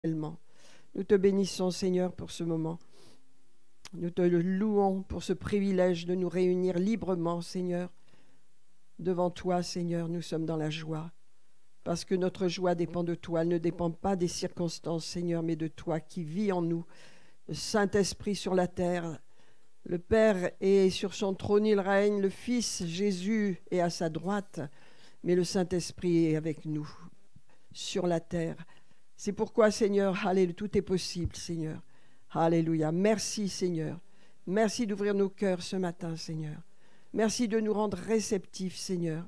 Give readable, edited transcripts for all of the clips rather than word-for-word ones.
Nous te bénissons, Seigneur, pour ce moment. Nous te louons pour ce privilège de nous réunir librement, Seigneur. Devant toi, Seigneur, nous sommes dans la joie, parce que notre joie dépend de toi. Elle ne dépend pas des circonstances, Seigneur, mais de toi qui vis en nous. Le Saint-Esprit sur la terre, le Père est sur son trône, il règne, le Fils, Jésus, est à sa droite, mais le Saint-Esprit est avec nous, sur la terre. C'est pourquoi, Seigneur, alléluia, tout est possible, Seigneur. Alléluia. Merci, Seigneur. Merci d'ouvrir nos cœurs ce matin, Seigneur. Merci de nous rendre réceptifs, Seigneur,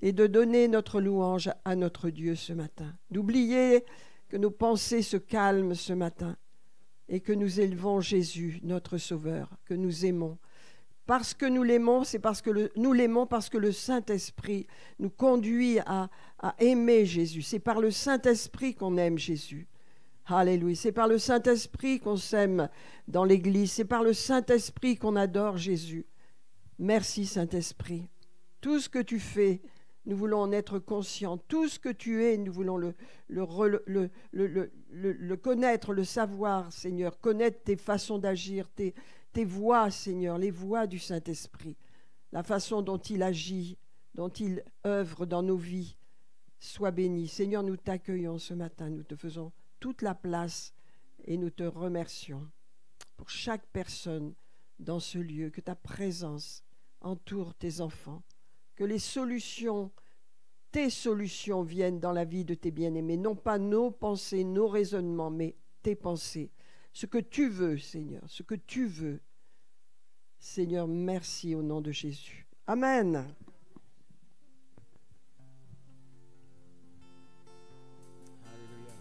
et de donner notre louange à notre Dieu ce matin. D'oublier que nos pensées se calment ce matin et que nous élevons Jésus, notre Sauveur, que nous aimons. Parce que nous l'aimons, c'est parce que nous l'aimons parce que le Saint-Esprit nous conduit à aimer Jésus. C'est par le Saint-Esprit qu'on aime Jésus. Alléluia. C'est par le Saint-Esprit qu'on s'aime dans l'Église. C'est par le Saint-Esprit qu'on adore Jésus. Merci Saint-Esprit. Tout ce que tu fais, nous voulons en être conscients. Tout ce que tu es, nous voulons le connaître, le savoir, Seigneur. Connaître tes façons d'agir, tes voies, Seigneur, les voies du Saint-Esprit. La façon dont il agit, dont il œuvre dans nos vies. Sois béni. Seigneur, nous t'accueillons ce matin. Nous te faisons toute la place et nous te remercions pour chaque personne dans ce lieu. Que ta présence entoure tes enfants. Que les solutions, tes solutions viennent dans la vie de tes bien-aimés. Non pas nos pensées, nos raisonnements, mais tes pensées. Ce que tu veux, Seigneur, ce que tu veux. Seigneur, merci au nom de Jésus. Amen. Alléluia.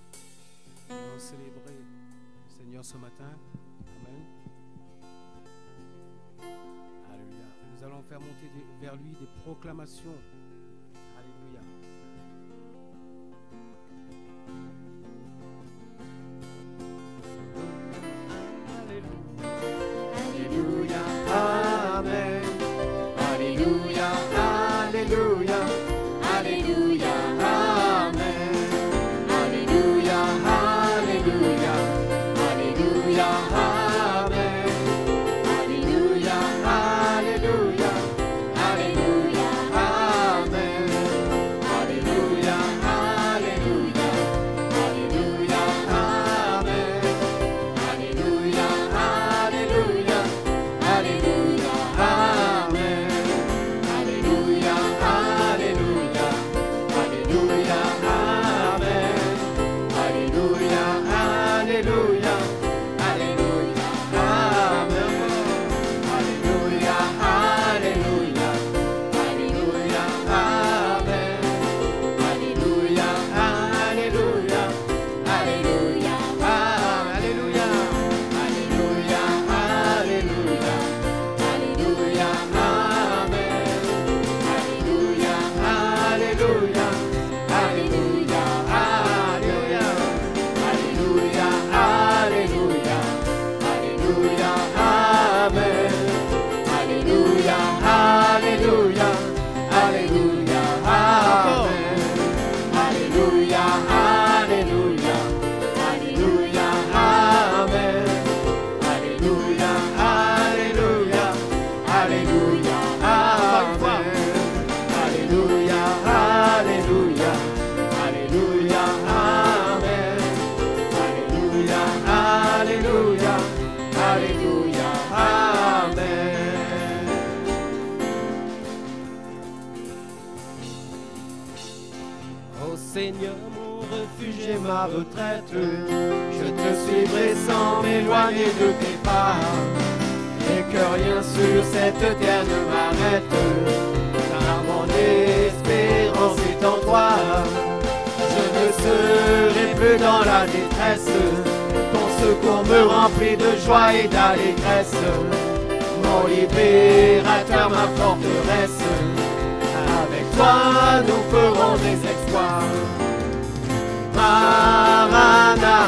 Nous allons célébrer le Seigneur ce matin. Amen. Alléluia. Nous allons faire monter vers lui des proclamations. Alléluia. Alléluia, Amen. Alléluia, Alléluia, Alléluia, Amen. Alléluia, Alléluia, Alléluia, Amen. Alléluia, Alléluia, Alléluia, Amen. Alléluia, Alléluia, Alléluia, Amen. Alléluia, Alléluia, Alléluia, Amen. Alléluia, Alléluia, Alléluia, Amen. Alléluia, Alléluia, Alléluia, Amen. Alléluia, Alléluia, Alléluia, Amen. Alléluia, Alléluia, Alléluia, Alléluia, Alléluia, Alléluia, Alléluia, Amen. Alléluia, Alléluia, Alléluia, Alléluia, Alléluia, Alléluia, Alléluia, Amen. Alléluia, Alléluia, Alléluia, Amen. Alléluia, Alléluia, Alléluia, Amen. Alléluia, Alléluia, Alléluia, Amen. Alléluia, Alléluia, Alléluia, Amen. Alléluia, Alléluia, Alléluia, Amen. Ô Seigneur, mon refuge J'ai ma retraite, je te suivrai sans m'éloigner de tes pas, et que rien sur cette terre ne m'arrête, car mon espérance est en toi. Je ne serai plus dans la détresse, ton secours me remplit de joie et d'allégresse, mon libérateur, ma forteresse, avec toi nous ferons des exploits. Maranatha,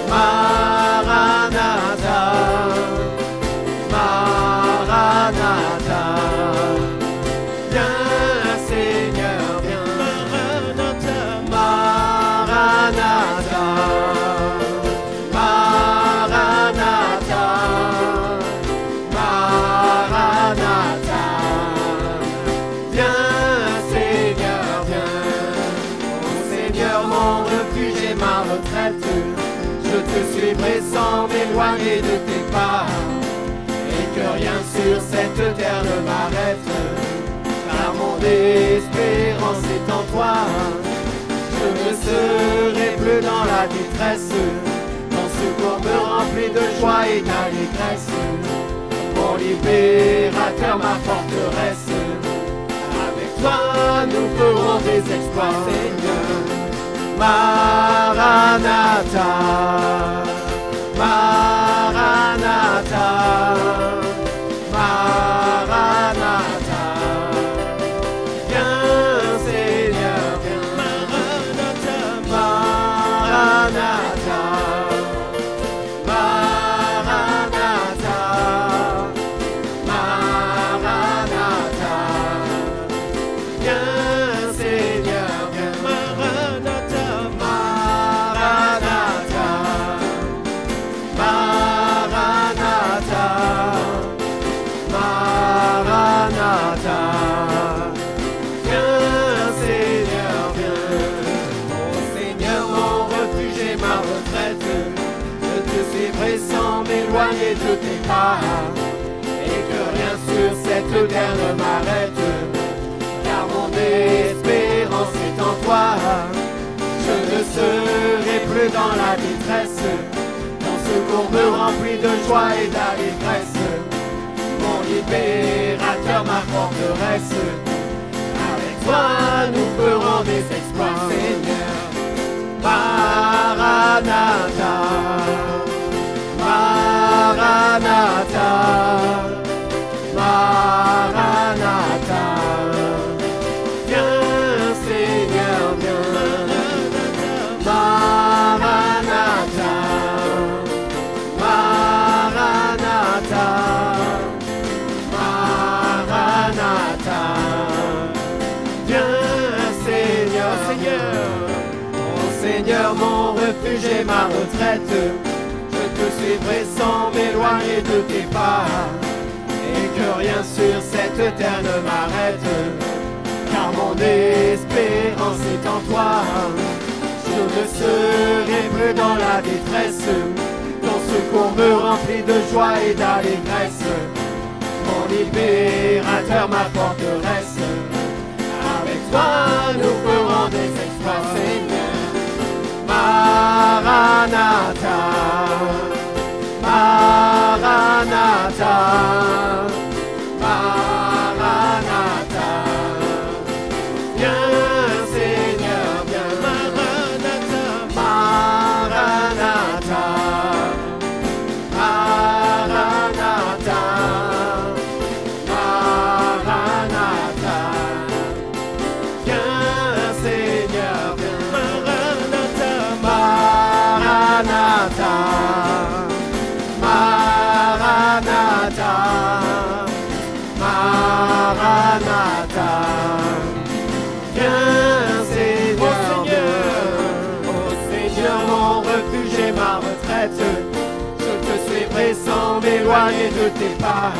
Maranatha, Maranatha, viens Seigneur, viens. Maranatha, Maranatha, refuge et ma retraite. Je te suivrai sans m'éloigner de tes pas, et que rien sur cette terre ne m'arrête, car mon espérance est en toi. Je ne serai plus dans la détresse, ton secours me remplit de joie et d'allégresse. Mon libérateur, ma forteresse, avec toi nous ferons des exploits, Seigneur. Maranatha, Maranatha, Maranatha, viens Seigneur, viens. Maranatha, Maranatha, Maranatha, Maranatha, viens Seigneur, viens. Maranatha, Maranatha, Maranatha, Maranatha, viens Seigneur, viens. Mon Seigneur, mon refuge et ma retraite, je te suivrai sans m'éloigner de tes pas, et que rien sur cette terre ne m'arrête, car mon espérance est en toi. Je ne serai plus dans la détresse, ton secours me remplit de joie et d'allégresse. Mon libérateur, ma forteresse, avec toi nous ferons des exploits, Seigneur. Maranatha, Maranatha, Maranatha, viens Seigneur, viens. Maranatha, Maranatha, Maranatha, viens Seigneur, Seigneur. Mon Seigneur, mon refuge et ma retraite, je te suivrai sans m'éloigner de tes pas, et que rien sur cette terre ne m'arrête, car mon espérance est en toi. Je ne serai plus dans la détresse, ton secours me remplit de joie et d'allégresse. Mon libérateur, ma forteresse, avec toi nous ferons des exploits, Seigneur. Maranatha, Maranatha, Maranatha, viens Seigneur, viens. Maranatha, Maranatha, Maranatha, Maranatha, viens Seigneur, viens. Maranatha, Maranatha, Maranatha, Maranatha, viens Seigneur, oh Seigneur, mon refuge et ma retraite, je te suivrai sans m'éloigner de tes pas,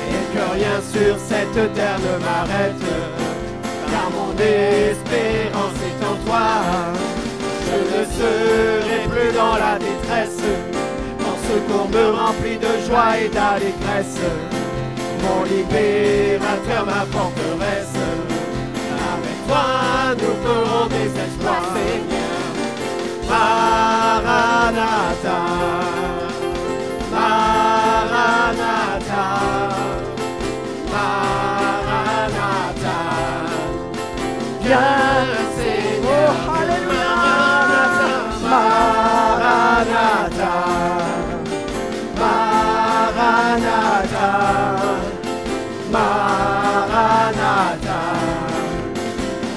et que rien sur cette terre ne m'arrête, car mon espérance est en toi. Je ne serai plus dans la détresse, ton secours me remplit de joie et d'allégresse. Mon libérateur, ma forteresse, avec toi nous ferons des exploits, Seigneur. Maranatha, Maranatha, Maranatha, viens Seigneur, Oh, alléluia. Maranatha, Maranatha, Maranatha,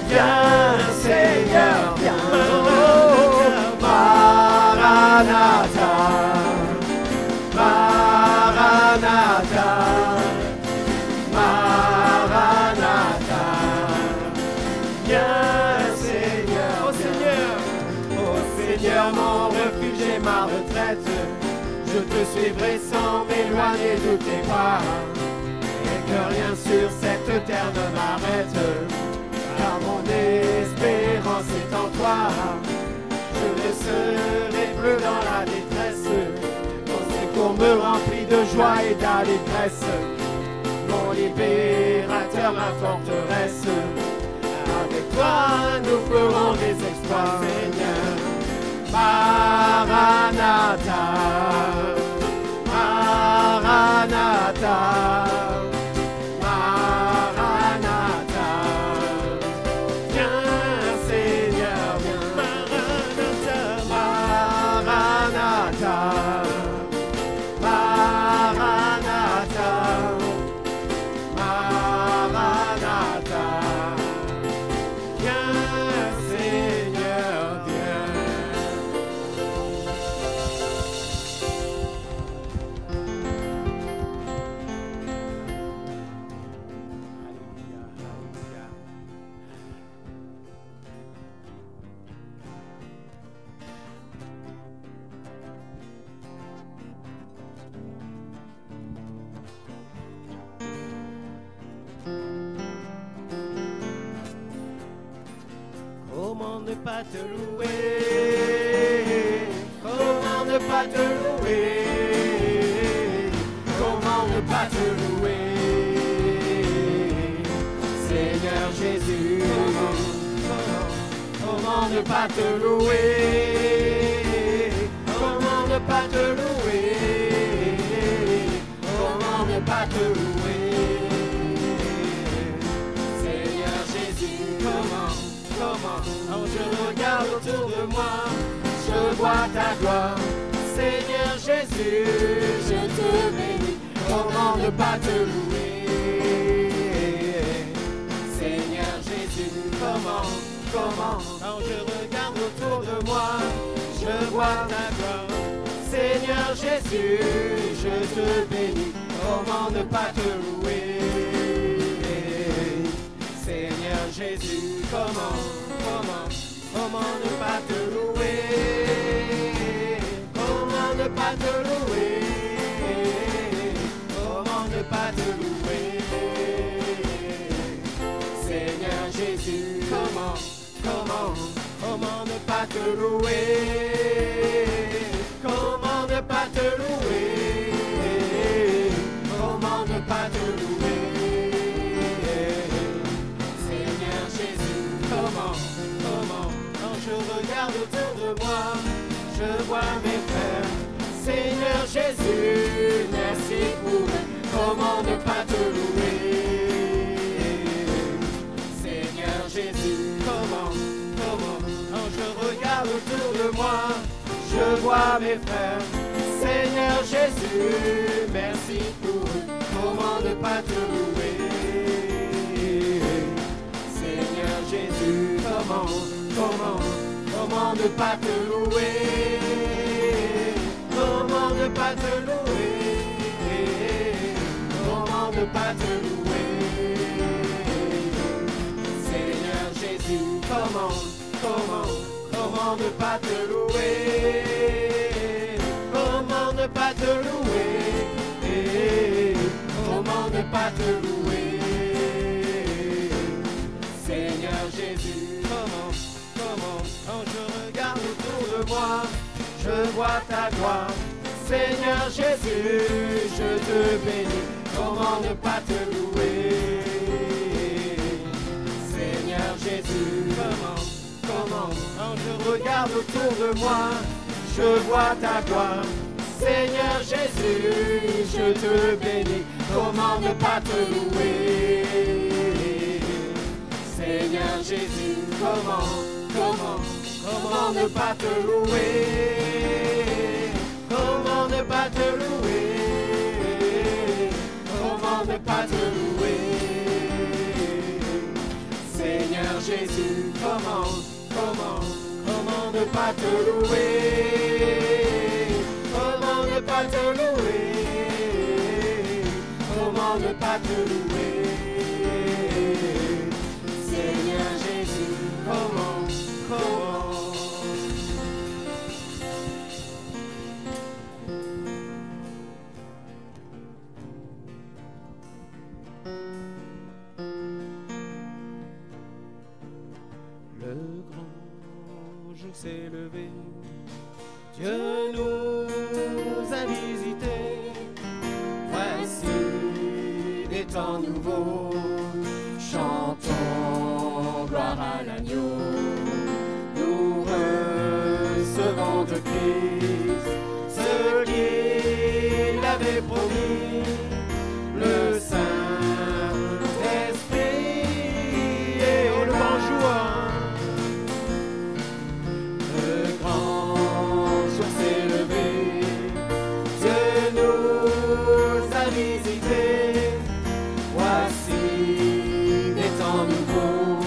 viens Seigneur, viens. Maranatha, Maranatha, Maranatha, viens Seigneur, oh Seigneur, oh Seigneur, mon refuge et ma retraite, je te suivrai sans m'éloigner de tes pas, et que rien sur cette terre ne m'arrête, car mon espérance est en toi. serai plus dans la détresse. Ton secours me remplit de joie et d'allégresse. Mon libérateur, ma forteresse. Avec toi, nous ferons des exploits, Seigneur. Maranatha, Maranatha, Maranatha. Viens, Seigneur, viens. Maranatha, Maranatha, Maranatha, Maranatha. Viens, Seigneur, viens. Alléluia, alléluia. Comment ne pas te louer? Comment ne pas te louer? Comment ne pas te louer? Seigneur Jésus, comment ne pas te louer? Comment ne pas te louer? Comment ne pas te louer? Seigneur Jésus, comment? Quand je regarde autour de moi, je vois ta gloire. Seigneur Jésus, je te bénis. Comment ne pas te louer? Seigneur Jésus, comment? Quand je regarde autour de moi, je vois ta gloire. Seigneur Jésus, je te bénis. Comment ne pas te louer? Seigneur Jésus, comment ne pas te louer? Comment ne pas te louer? Comment ne pas te louer? Seigneur Jésus, comment ne pas te louer? Comment ne pas te louer? Comment ne pas te louer? Seigneur Jésus, comment? Quand je regarde autour de moi, je vois mes frères. Seigneur Jésus, merci pour eux. Comment ne pas te louer? Seigneur Jésus, comment? Quand je regarde autour de moi, je vois mes frères. Seigneur Jésus, merci pour eux. Comment ne pas te louer? Seigneur Jésus, comment ne pas te louer? Comment ne pas te louer? Comment ne pas te louer? Seigneur Jésus, comment ne pas te louer? Comment ne pas te louer? Comment ne pas te louer? Seigneur Jésus, comment? Quand je regarde autour de moi, je vois ta gloire. Seigneur Jésus, je te bénis. Comment ne pas te louer? Seigneur Jésus, comment? Quand je regarde autour de moi, je vois ta gloire. Seigneur Jésus, je te bénis. Comment ne pas te louer? Seigneur Jésus, comment ne pas te louer? Comment ne pas te louer? Comment ne pas te louer? Seigneur Jésus, comment ne pas te louer? Comment ne pas te louer? Comment ne pas te louer? Seigneur Jésus, comment? Le grand jour s'est s'est levé. Dieu nous a visités. Voici des temps nouveaux. Chantons gloire à l'agneau. Nous recevons de Christ ce qu'il avait promis. Le Saint-Esprit et le grand jour. Le grand jour s'est levé. Dieu nous a visités. Voici des temps nouveaux.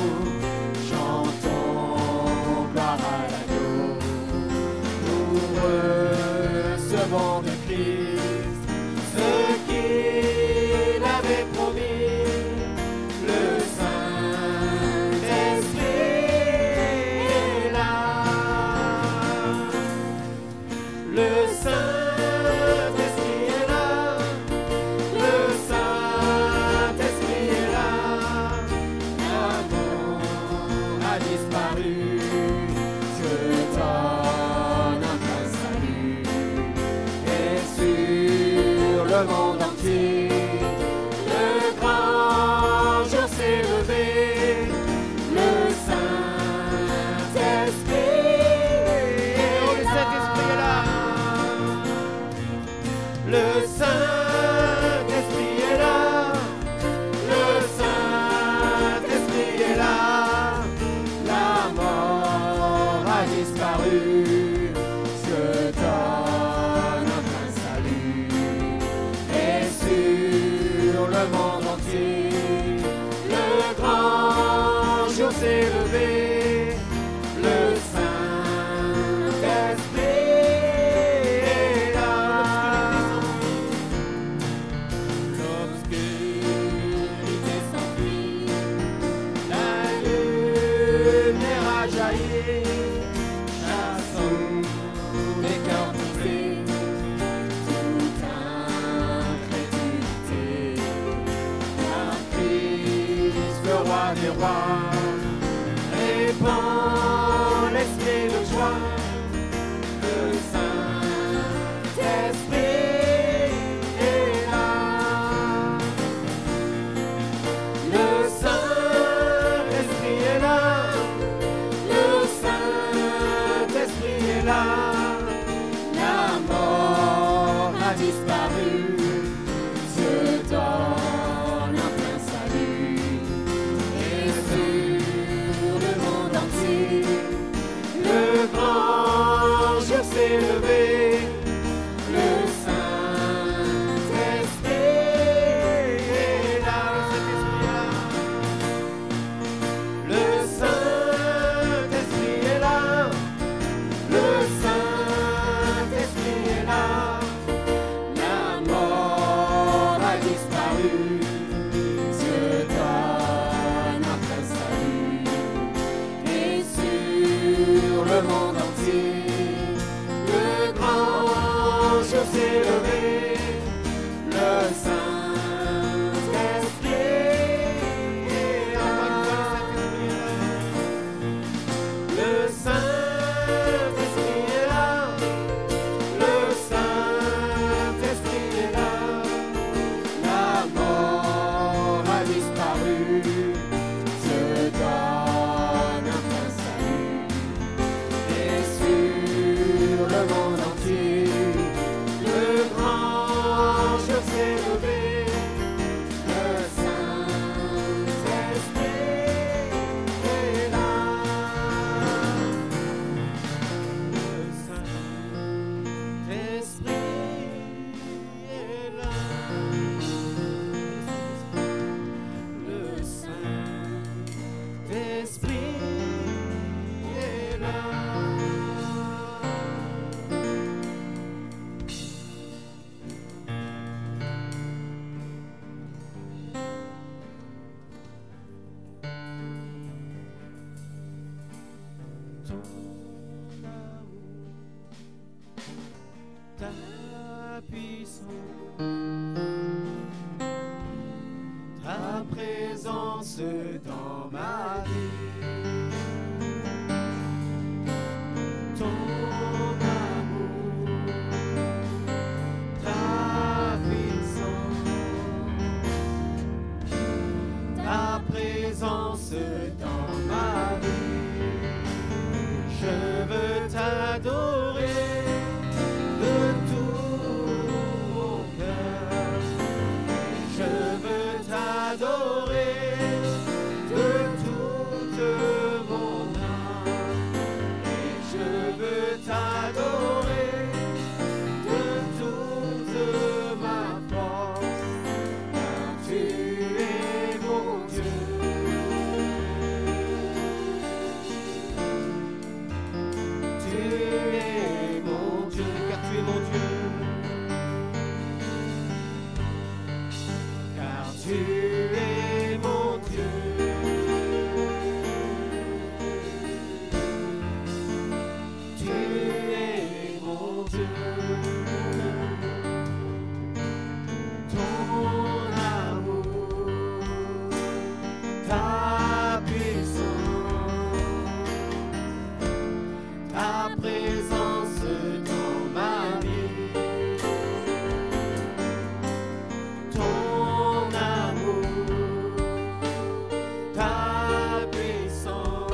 Chantons gloire à l'agneau. Nous recevons de Christ ce qu'il avait promis. Le Saint-Esprit est là. Le Saint-Esprit est là. Le Saint-Esprit est là. La mort a disparu. Dieu donne un plein salut. Et sur le monde entier, le grand jour s'est levé. Le Saint-Esprit est là. Le Saint-Esprit est là. Le Saint-Esprit est là. La mort a disparu. Dieu donne un plein salut. Et sur le monde entier, le grand jour s'est levé. Le Saint-Esprit est là. L'obscurité s'enfuit. La lumière a jailli. Chassons les cœurs brisés. Toute incrédulité. Car Christ, le roi des rois, répand l'esprit de joie. Le Saint-Esprit est là. Le Saint-Esprit est là. Le Saint-Esprit est là. La mort a disparu. Dieu donne un plein salut. Et sur le monde entier, le grand jour s'est levé. Le Saint-Esprit est là. Le Saint-Esprit est là. Le Saint-Esprit est là. La mort a disparu. Dieu donne un plein salut. Et sur le monde entier, le grand jour s'est levé. Le Saint-Esprit est là. Le Saint-Esprit est là. Le Saint-Esprit est là. La mort a disparu. Dieu donne un plein salut. Et sur le monde entier, le grand jour s'est levé. Le Saint-Esprit est là. Le Saint-Esprit est là. Le Saint-Esprit est là. Ton amour, ta puissance, ta présence dans ma vie. Dieu, ton amour, ta puissance, ta présence dans ma vie, ton amour, ta puissance,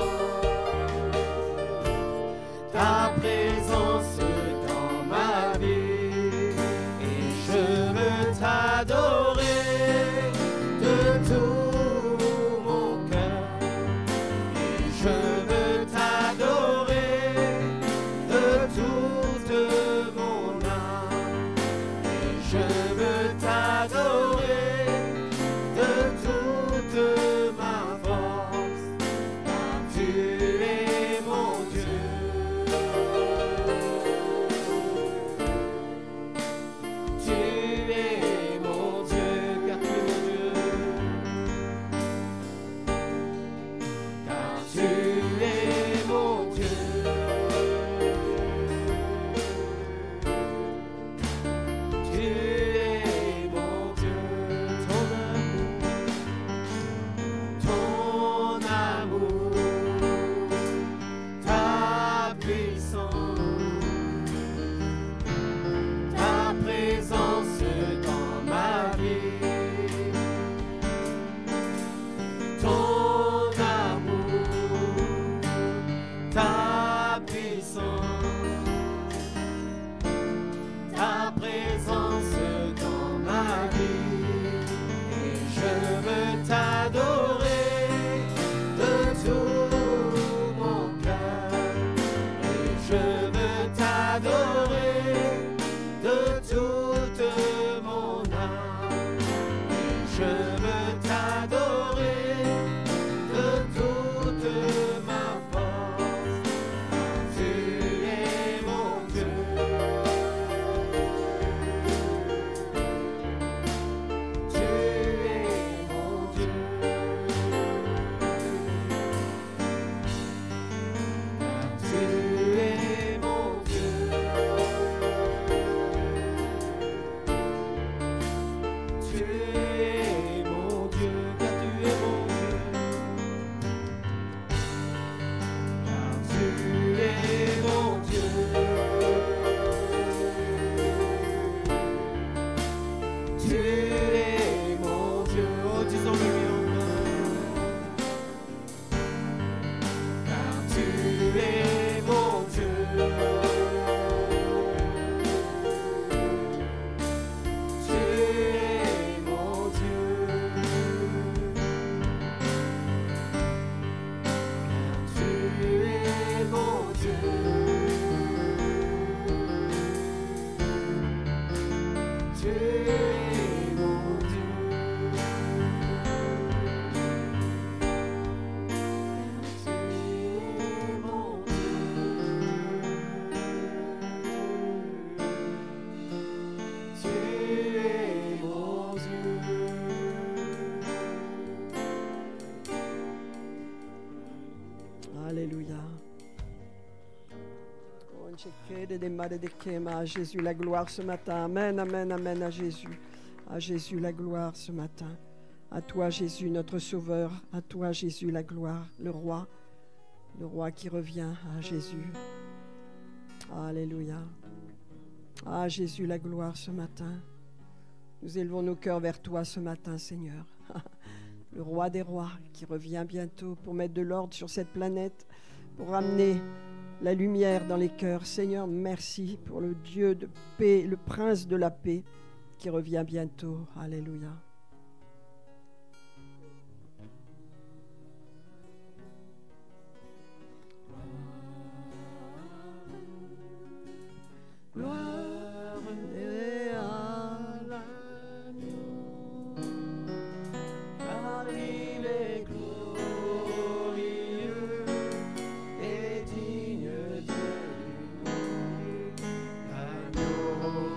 ta présence dans ma vie, et je veux t'adorer de tout mon cœur, et je veux t'adorer de toute mon âme, et je veux t'adorer de toute ma force, car tu es mon Dieu. Tu es mon Dieu, car tu es mon Dieu. Car tu es mon Dieu. Tu es mon Dieu. Ton amour, ta puissance, ta présence dans ma vie, ton amour, ta puissance, ta présence dans ma vie, et je veux t'adorer de tout mon cœur, et je veux t'adorer de toute mon âme, et je veux t'adorer de toute ma force, car tu es mon Dieu. Tu es mon Dieu. Car tu es mon Dieu. Tu es mon Dieu, car tu es mon Dieu. Car tu es mon Dieu. Tu es mon Dieu. Oh, disons-le car tu es mon Dieu. Tu es mon Dieu. Car tu es mon Dieu. Tu es mon Dieu. Tu es mon Dieu. Alléluia. À Jésus la gloire ce matin. Amen, amen, amen à Jésus. À Jésus la gloire ce matin. À toi Jésus notre Sauveur. À toi Jésus la gloire. Le roi qui revient. À Jésus. Alléluia. À Jésus la gloire ce matin. Nous élevons nos cœurs vers toi ce matin, Seigneur. Le roi des rois qui revient bientôt pour mettre de l'ordre sur cette planète, pour ramener la lumière dans les cœurs. Seigneur, merci pour le Dieu de paix, le prince de la paix qui revient bientôt. Alléluia. Gloire à l'agneau, car il est glorieux et digne de louer. L'agneau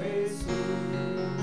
est souverain.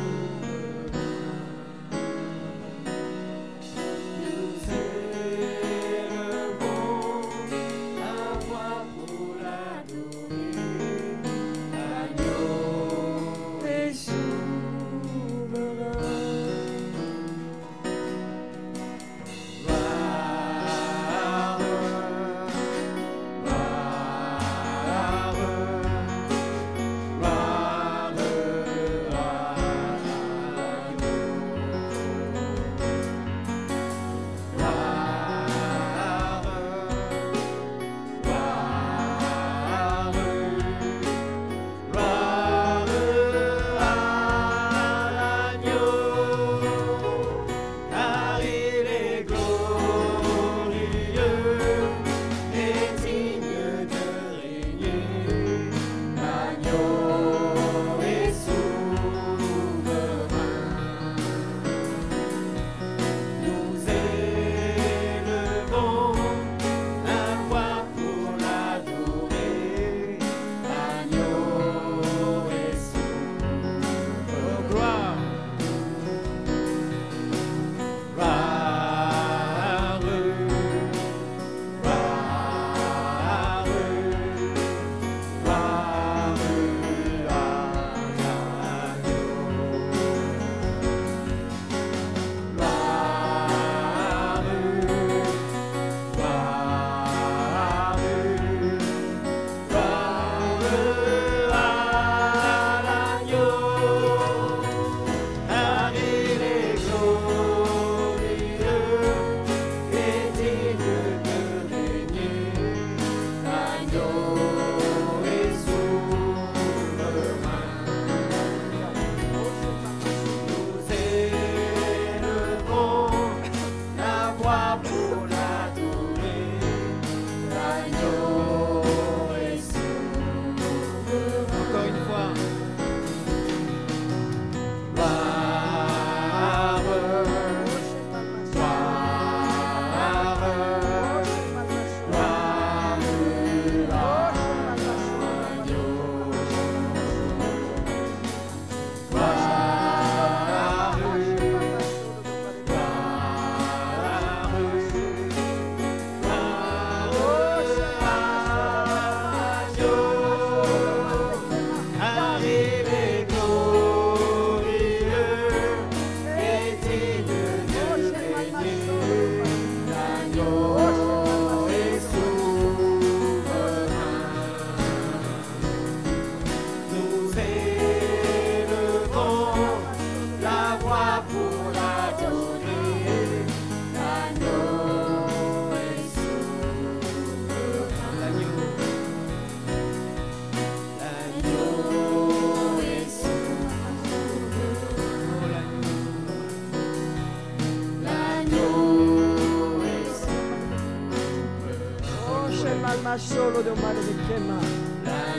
masolo do mare de kema.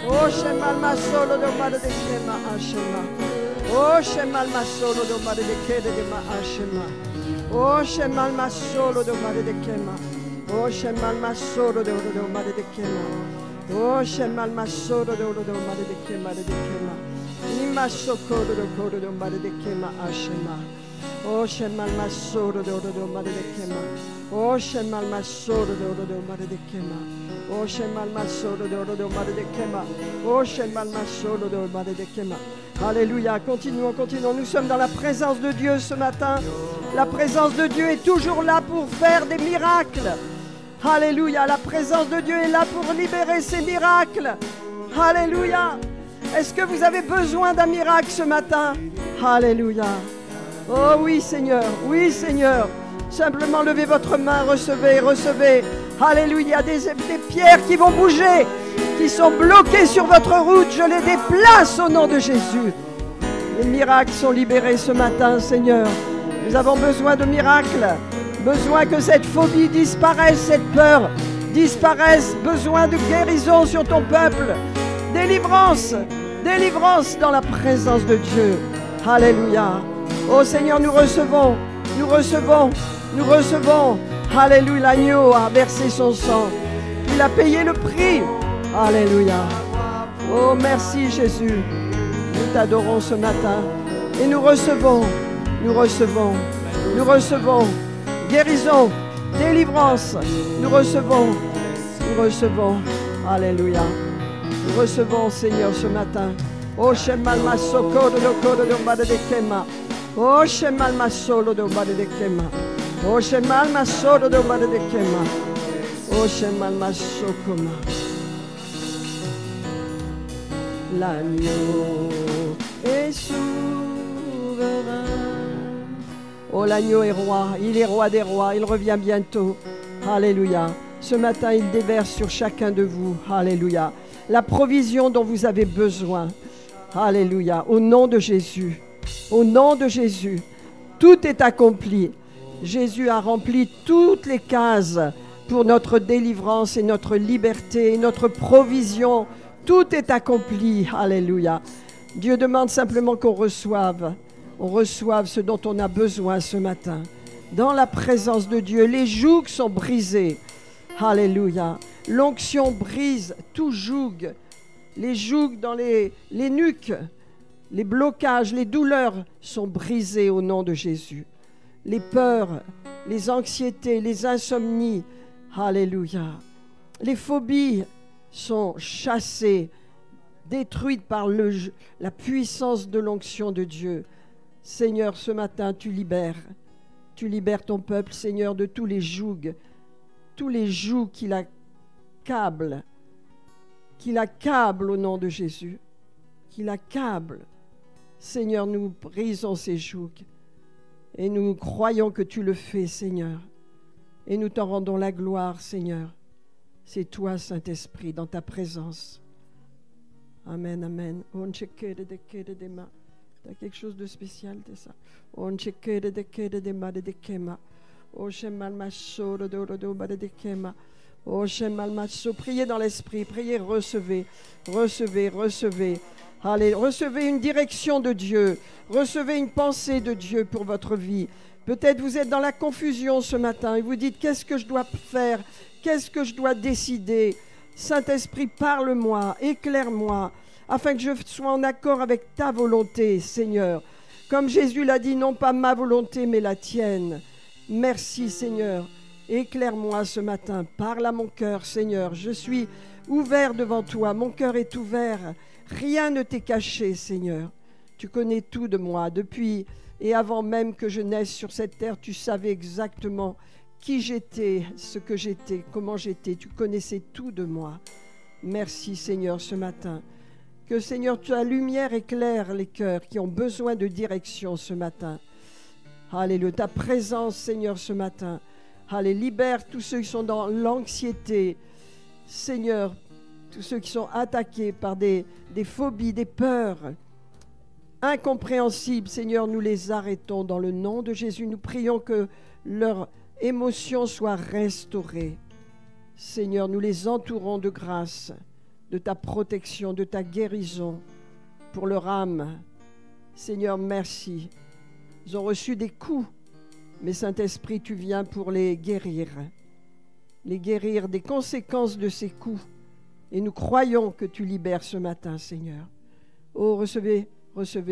Oh shemal masolo do mare de kema ashema. Oh shemal masolo do mare de kede de ma ashema. Oh shemal masolo do mare de kema. Oh shemal masolo do mare de kema. Oh shemal masolo do mare de kema de kema. Ni masoko do mare de kema ashema. Oh shemal masolo do mare de kema. Oh shemal masolo do mare de kema. Oh shemal masolo do mare de kema. Oh shemal masolo do mare de kema. Alléluia, continuons. Nous sommes dans la présence de Dieu ce matin. La présence de Dieu est toujours là pour faire des miracles. Alléluia, la présence de Dieu est là pour libérer ces miracles. Alléluia. Est-ce que vous avez besoin d'un miracle ce matin? Alléluia. Oh oui Seigneur, oui Seigneur. Simplement levez votre main, recevez. Alléluia, des pierres qui vont bouger, qui sont bloquées sur votre route. Je les déplace au nom de Jésus. Les miracles sont libérés ce matin, Seigneur. Nous avons besoin de miracles. Besoin que cette phobie disparaisse, cette peur disparaisse. Besoin de guérison sur ton peuple. Délivrance dans la présence de Dieu. Alléluia. Oh Seigneur, nous recevons. Alléluia, l'agneau a versé son sang. Il a payé le prix. Alléluia. Oh merci Jésus. Nous t'adorons ce matin. Et nous recevons. Guérison, délivrance. Nous recevons. Alléluia. Nous recevons, Seigneur, ce matin. Oh, shemal masoko do mare de kema. Oh, shemal masolo do mare de kema. Oh, shemal masolo do mare de kema. Oh, shemal masokoma. L'agneau est souverain. Oh, l'agneau est roi. Il est roi des rois. Il revient bientôt. Alléluia. Ce matin, il déverse sur chacun de vous. Alléluia. La provision dont vous avez besoin. Alléluia. Au nom de Jésus. Tout est accompli. Jésus a rempli toutes les cases pour notre délivrance et notre liberté et notre provision. Tout est accompli. Alléluia. Dieu demande simplement qu'on reçoive ce dont on a besoin ce matin. Dans la présence de Dieu, les jougs sont brisés. Alléluia. L'onction brise tout joug. Les jougs dans les nuques, les blocages, les douleurs sont brisés au nom de Jésus. Les peurs, les anxiétés, les insomnies. Alléluia. Les phobies sont chassées, détruites par la puissance de l'onction de Dieu. Seigneur, ce matin, tu libères ton peuple, Seigneur, de tous les jougs qui l'accablent au nom de Jésus, qui l'accablent. Seigneur, nous brisons ces jougs et nous croyons que tu le fais, Seigneur, et nous t'en rendons la gloire, Seigneur. C'est toi, Saint-Esprit, dans ta présence. Amen, amen. Tu as quelque chose de spécial, c'est ça? Priez dans l'esprit, priez, recevez. Allez, recevez une direction de Dieu, recevez une pensée de Dieu pour votre vie. Peut-être vous êtes dans la confusion ce matin et vous dites, qu'est-ce que je dois faire? Qu'est-ce que je dois décider? Saint-Esprit, parle-moi, éclaire-moi, afin que je sois en accord avec ta volonté, Seigneur. Comme Jésus l'a dit, non pas ma volonté, mais la tienne. Merci, Seigneur. Éclaire-moi ce matin, parle à mon cœur, Seigneur. Je suis ouvert devant toi, mon cœur est ouvert. Rien ne t'est caché, Seigneur. Tu connais tout de moi. Depuis et avant même que je naisse sur cette terre, tu savais exactement qui j'étais, ce que j'étais, comment j'étais. Tu connaissais tout de moi. Merci, Seigneur, ce matin. Que, Seigneur, ta lumière éclaire les cœurs qui ont besoin de direction ce matin. Alléluia. Ta présence, Seigneur, ce matin. Allez, libère tous ceux qui sont dans l'anxiété. Seigneur, tous ceux qui sont attaqués par des phobies, des peurs incompréhensibles. Seigneur, nous les arrêtons dans le nom de Jésus. Nous prions que leur émotion soit restaurée. Seigneur, nous les entourons de grâce, de ta protection, de ta guérison pour leur âme. Seigneur, merci. Ils ont reçu des coups, mais Saint-Esprit, tu viens pour les guérir des conséquences de ces coups. Et nous croyons que tu libères ce matin, Seigneur. Oh, recevez,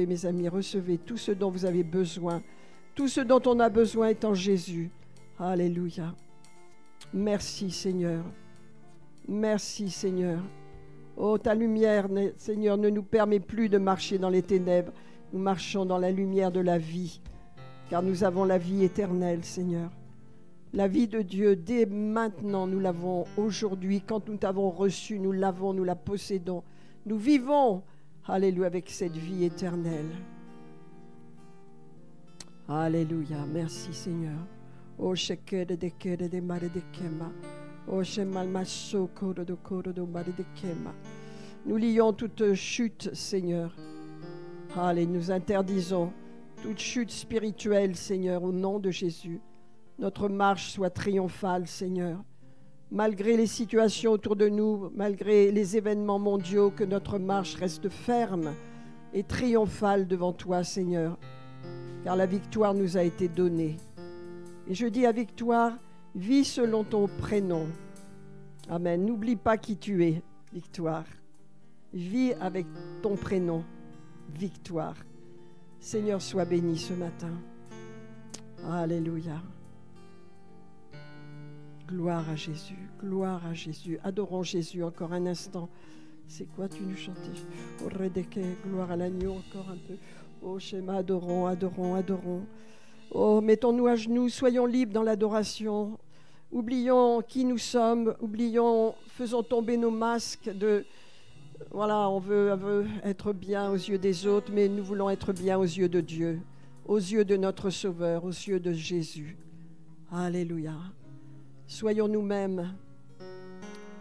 mes amis, recevez tout ce dont vous avez besoin. Tout ce dont on a besoin est en Jésus. Alléluia. Merci, Seigneur. Merci, Seigneur. Oh, ta lumière, Seigneur, ne nous permet plus de marcher dans les ténèbres. Nous marchons dans la lumière de la vie, car nous avons la vie éternelle, Seigneur. La vie de Dieu, dès maintenant, nous l'avons aujourd'hui. Quand nous t'avons reçu, nous l'avons, nous la possédons. Nous vivons, alléluia, avec cette vie éternelle. Alléluia, merci Seigneur. Oh, shekere de kere de mare de kema. Oh, shemal maso koro do mare de kema. Nous lions toute chute, Seigneur. Allez, nous interdisons toute chute spirituelle, Seigneur, au nom de Jésus. Notre marche soit triomphale, Seigneur. Malgré les situations autour de nous, malgré les événements mondiaux, que notre marche reste ferme et triomphale devant toi, Seigneur. Car la victoire nous a été donnée. Et je dis à Victoire, vis selon ton prénom. Amen. N'oublie pas qui tu es, Victoire. Vis avec ton prénom, Victoire. Seigneur, sois béni ce matin. Alléluia. Gloire à Jésus, gloire à Jésus. Adorons Jésus encore un instant. C'est quoi tu nous chantais? Oh, Redeke, gloire à l'agneau encore un peu. Oh, Shema, adorons, adorons, adorons. Oh, mettons-nous à genoux, soyons libres dans l'adoration. Oublions qui nous sommes, faisons tomber nos masques de... Voilà, on veut être bien aux yeux des autres, mais nous voulons être bien aux yeux de Dieu, aux yeux de notre Sauveur, aux yeux de Jésus. Alléluia. Soyons nous-mêmes,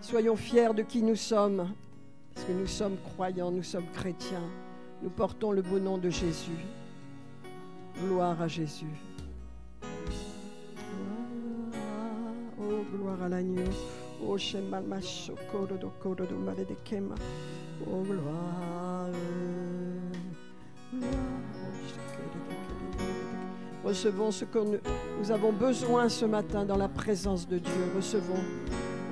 soyons fiers de qui nous sommes, parce que nous sommes croyants, nous sommes chrétiens. Nous portons le beau nom de Jésus. Gloire à Jésus. Oh, gloire à l'agneau. Oh, shemal macho koro do mare de kema. Oh, gloire. Recevons ce que nous avons besoin ce matin dans la présence de Dieu. Recevons.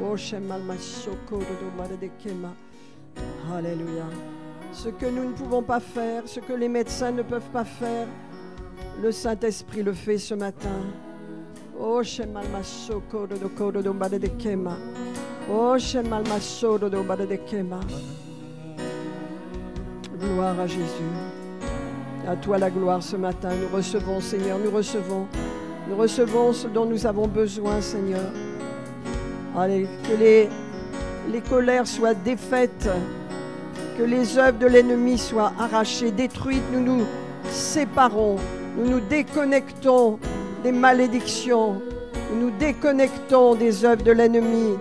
Oh, shemal macho koro do mare de kema. Alléluia. Ce que nous ne pouvons pas faire, ce que les médecins ne peuvent pas faire, le Saint-Esprit le fait ce matin. Oh, shemal macho koro do mare de kema. Oh, shemal macho do mare de kema. Gloire à Jésus. À toi la gloire ce matin. Nous recevons, Seigneur, nous recevons ce dont nous avons besoin, Seigneur. Allez, que les colères soient défaites, que les œuvres de l'ennemi soient arrachées, détruites. Nous nous séparons, nous nous déconnectons des malédictions, nous nous déconnectons des œuvres de l'ennemi.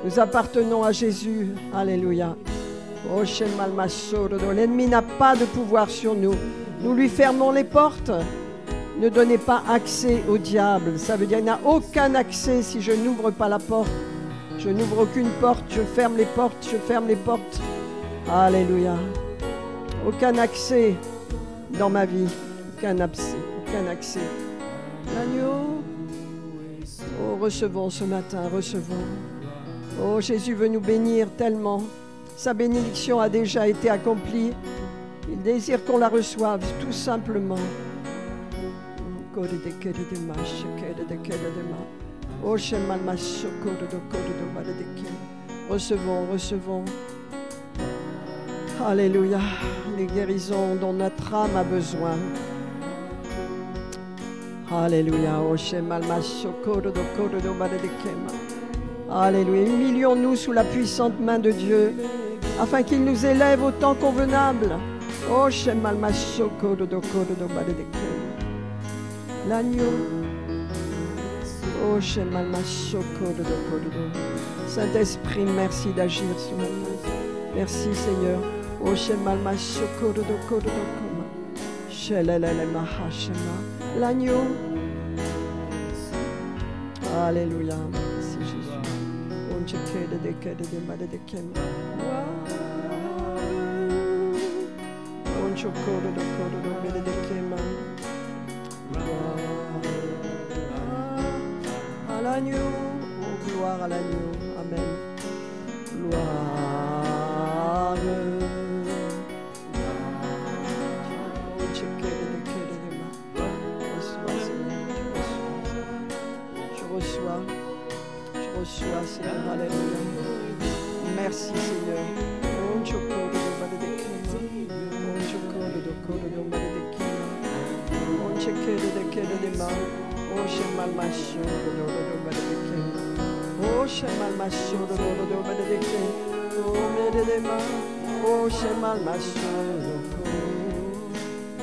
Nous appartenons à Jésus. Alléluia. Oh, shemal macho, l'ennemi n'a pas de pouvoir sur nous. Nous lui fermons les portes. Ne donnez pas accès au diable. Ça veut dire qu'il n'y a aucun accès si je n'ouvre pas la porte. Je n'ouvre aucune porte. Je ferme les portes. Je ferme les portes. Alléluia. Aucun accès dans ma vie. Aucun accès. L'agneau. Oh, recevons ce matin. Recevons. Oh, Jésus veut nous bénir tellement. Sa bénédiction a déjà été accomplie. Il désire qu'on la reçoive tout simplement. Recevons. Alléluia. Les guérisons dont notre âme a besoin. Alléluia. Alléluia. Humilions-nous sous la puissante main de Dieu, afin qu'il nous élève au temps convenable. Oh, shemal macho koro do mare de kema. L'agneau. Oh, shemal macho koro do. Saint-Esprit, merci d'agir ce matin. Merci, Seigneur. Oh, shemal macho koro do koma. Shelelele mahashema. L'agneau. Alléluia. Merci, Jésus. Oh, À l'agneau, oh, gloire à l'agneau, amen. Gloire. Je reçois, Seigneur, alléluia. Merci, Seigneur.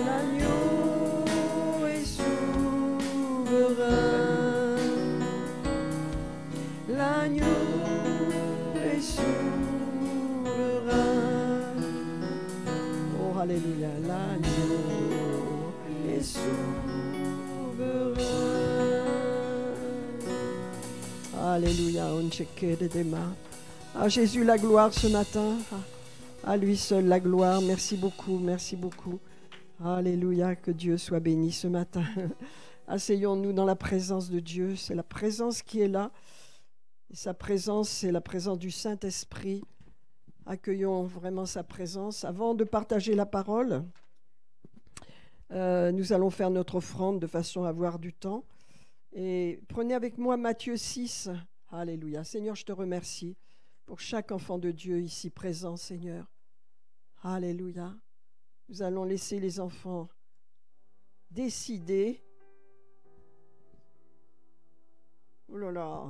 L'agneau est souverain. L'agneau est souverain. Oh, alléluia. L'agneau est souverain. Alléluia. À Jésus la gloire ce matin. À lui seul la gloire. Merci beaucoup. Merci beaucoup. Alléluia. Que Dieu soit béni ce matin. Asseyons-nous dans la présence de Dieu. C'est la présence qui est là. Et sa présence, c'est la présence du Saint-Esprit. Accueillons vraiment sa présence. Avant de partager la parole, nous allons faire notre offrande de façon à avoir du temps. Et prenez avec moi Matthieu 6. Alléluia. Seigneur, je te remercie pour chaque enfant de Dieu ici présent, Seigneur. Alléluia. Nous allons laisser les enfants décider. Oh là là.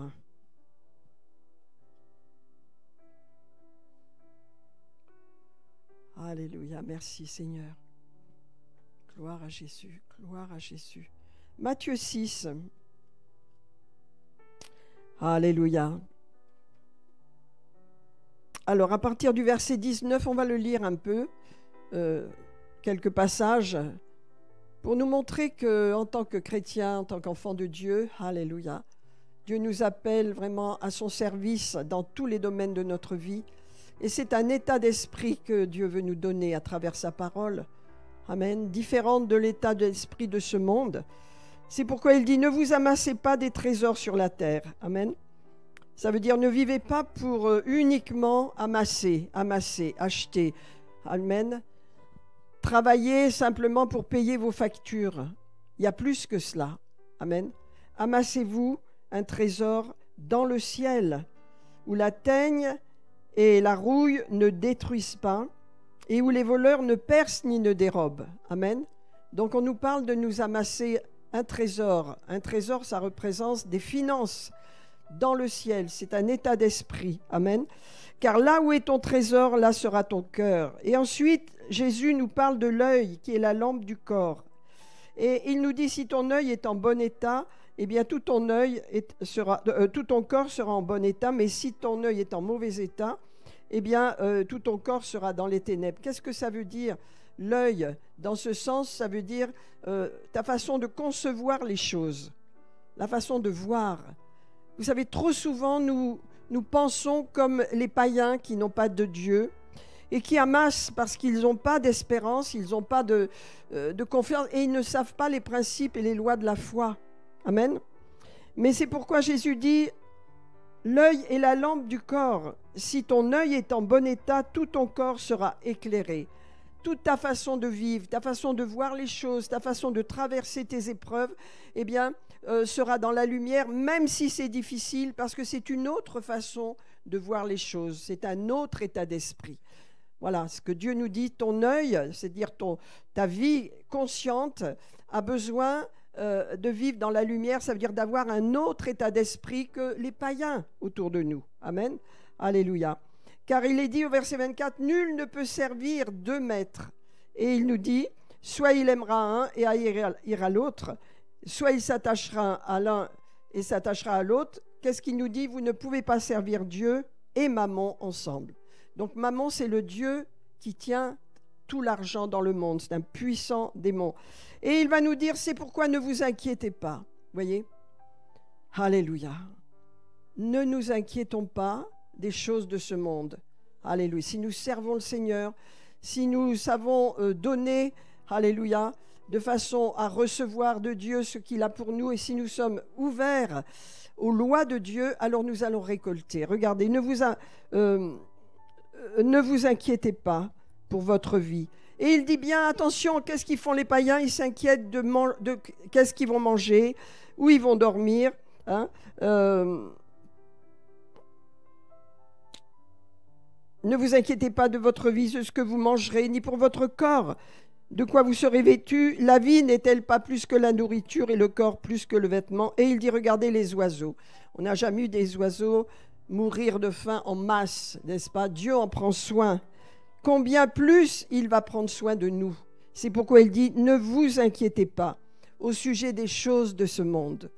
Alléluia, merci Seigneur. Gloire à Jésus, gloire à Jésus. Matthieu 6. Alléluia. Alors, à partir du verset 19, on va le lire un peu, quelques passages, pour nous montrer qu'en tant que chrétien, en tant qu'enfant de Dieu, alléluia, Dieu nous appelle vraiment à son service dans tous les domaines de notre vie. Et c'est un état d'esprit que Dieu veut nous donner à travers sa parole. Amen. Différent de l'état d'esprit de ce monde. C'est pourquoi il dit, ne vous amassez pas des trésors sur la terre. Amen. Ça veut dire, ne vivez pas pour uniquement amasser, acheter. Amen. Travaillez simplement pour payer vos factures. Il y a plus que cela. Amen. Amassez-vous un trésor dans le ciel, où la teigne et la rouille ne détruisent pas, et où les voleurs ne percent ni ne dérobent. Amen. Donc on nous parle de nous amasser un trésor. Un trésor, ça représente des finances dans le ciel. C'est un état d'esprit. Amen. Car là où est ton trésor, là sera ton cœur. Et ensuite, Jésus nous parle de l'œil, qui est la lampe du corps. Et il nous dit, si ton œil est en bon état, eh bien tout ton corps sera en bon état, mais si ton œil est en mauvais état, eh bien tout ton corps sera dans les ténèbres. Qu'est-ce que ça veut dire, l'œil? Dans ce sens, ça veut dire ta façon de concevoir les choses, la façon de voir. Vous savez, trop souvent, nous pensons comme les païens qui n'ont pas de Dieu et qui amassent parce qu'ils n'ont pas d'espérance, ils n'ont pas de confiance et ils ne savent pas les principes et les lois de la foi. Amen. Mais c'est pourquoi Jésus dit, l'œil est la lampe du corps. Si ton œil est en bon état, tout ton corps sera éclairé. Toute ta façon de vivre, ta façon de voir les choses, ta façon de traverser tes épreuves, eh bien, sera dans la lumière, même si c'est difficile, parce que c'est une autre façon de voir les choses. C'est un autre état d'esprit. Voilà, ce que Dieu nous dit, ton œil, c'est-à-dire ta vie consciente, a besoin de vivre dans la lumière, ça veut dire d'avoir un autre état d'esprit que les païens autour de nous. Amen. Alléluia. Car il est dit au verset 24, nul ne peut servir deux maîtres. Et il nous dit, soit il aimera un et haïra l'autre, soit il s'attachera à l'un et s'attachera à l'autre. Qu'est-ce qu'il nous dit? Vous ne pouvez pas servir Dieu et Mammon ensemble. Donc Mammon, c'est le Dieu qui tient tout l'argent dans le monde. C'est un puissant démon. Et il va nous dire, c'est pourquoi ne vous inquiétez pas. Voyez? Alléluia. ne nous inquiétons pas des choses de ce monde. Alléluia. Si nous servons le Seigneur, si nous savons donner, alléluia, de façon à recevoir de Dieu ce qu'il a pour nous, et si nous sommes ouverts aux lois de Dieu, alors nous allons récolter. Regardez, ne vous inquiétez pas pour votre vie. Et il dit bien, attention, qu'est-ce qu'ils font les païens? Ils s'inquiètent de qu'est-ce qu'ils vont manger, où ils vont dormir. Hein? Ne vous inquiétez pas de votre vie, de ce que vous mangerez, ni pour votre corps, de quoi vous serez vêtus. La vie n'est-elle pas plus que la nourriture et le corps plus que le vêtement? Et il dit, regardez les oiseaux. On n'a jamais eu des oiseaux mourir de faim en masse, n'est-ce pas? Dieu en prend soin. Combien plus il va prendre soin de nous? C'est pourquoi il dit, ne vous inquiétez pas au sujet des choses de ce monde.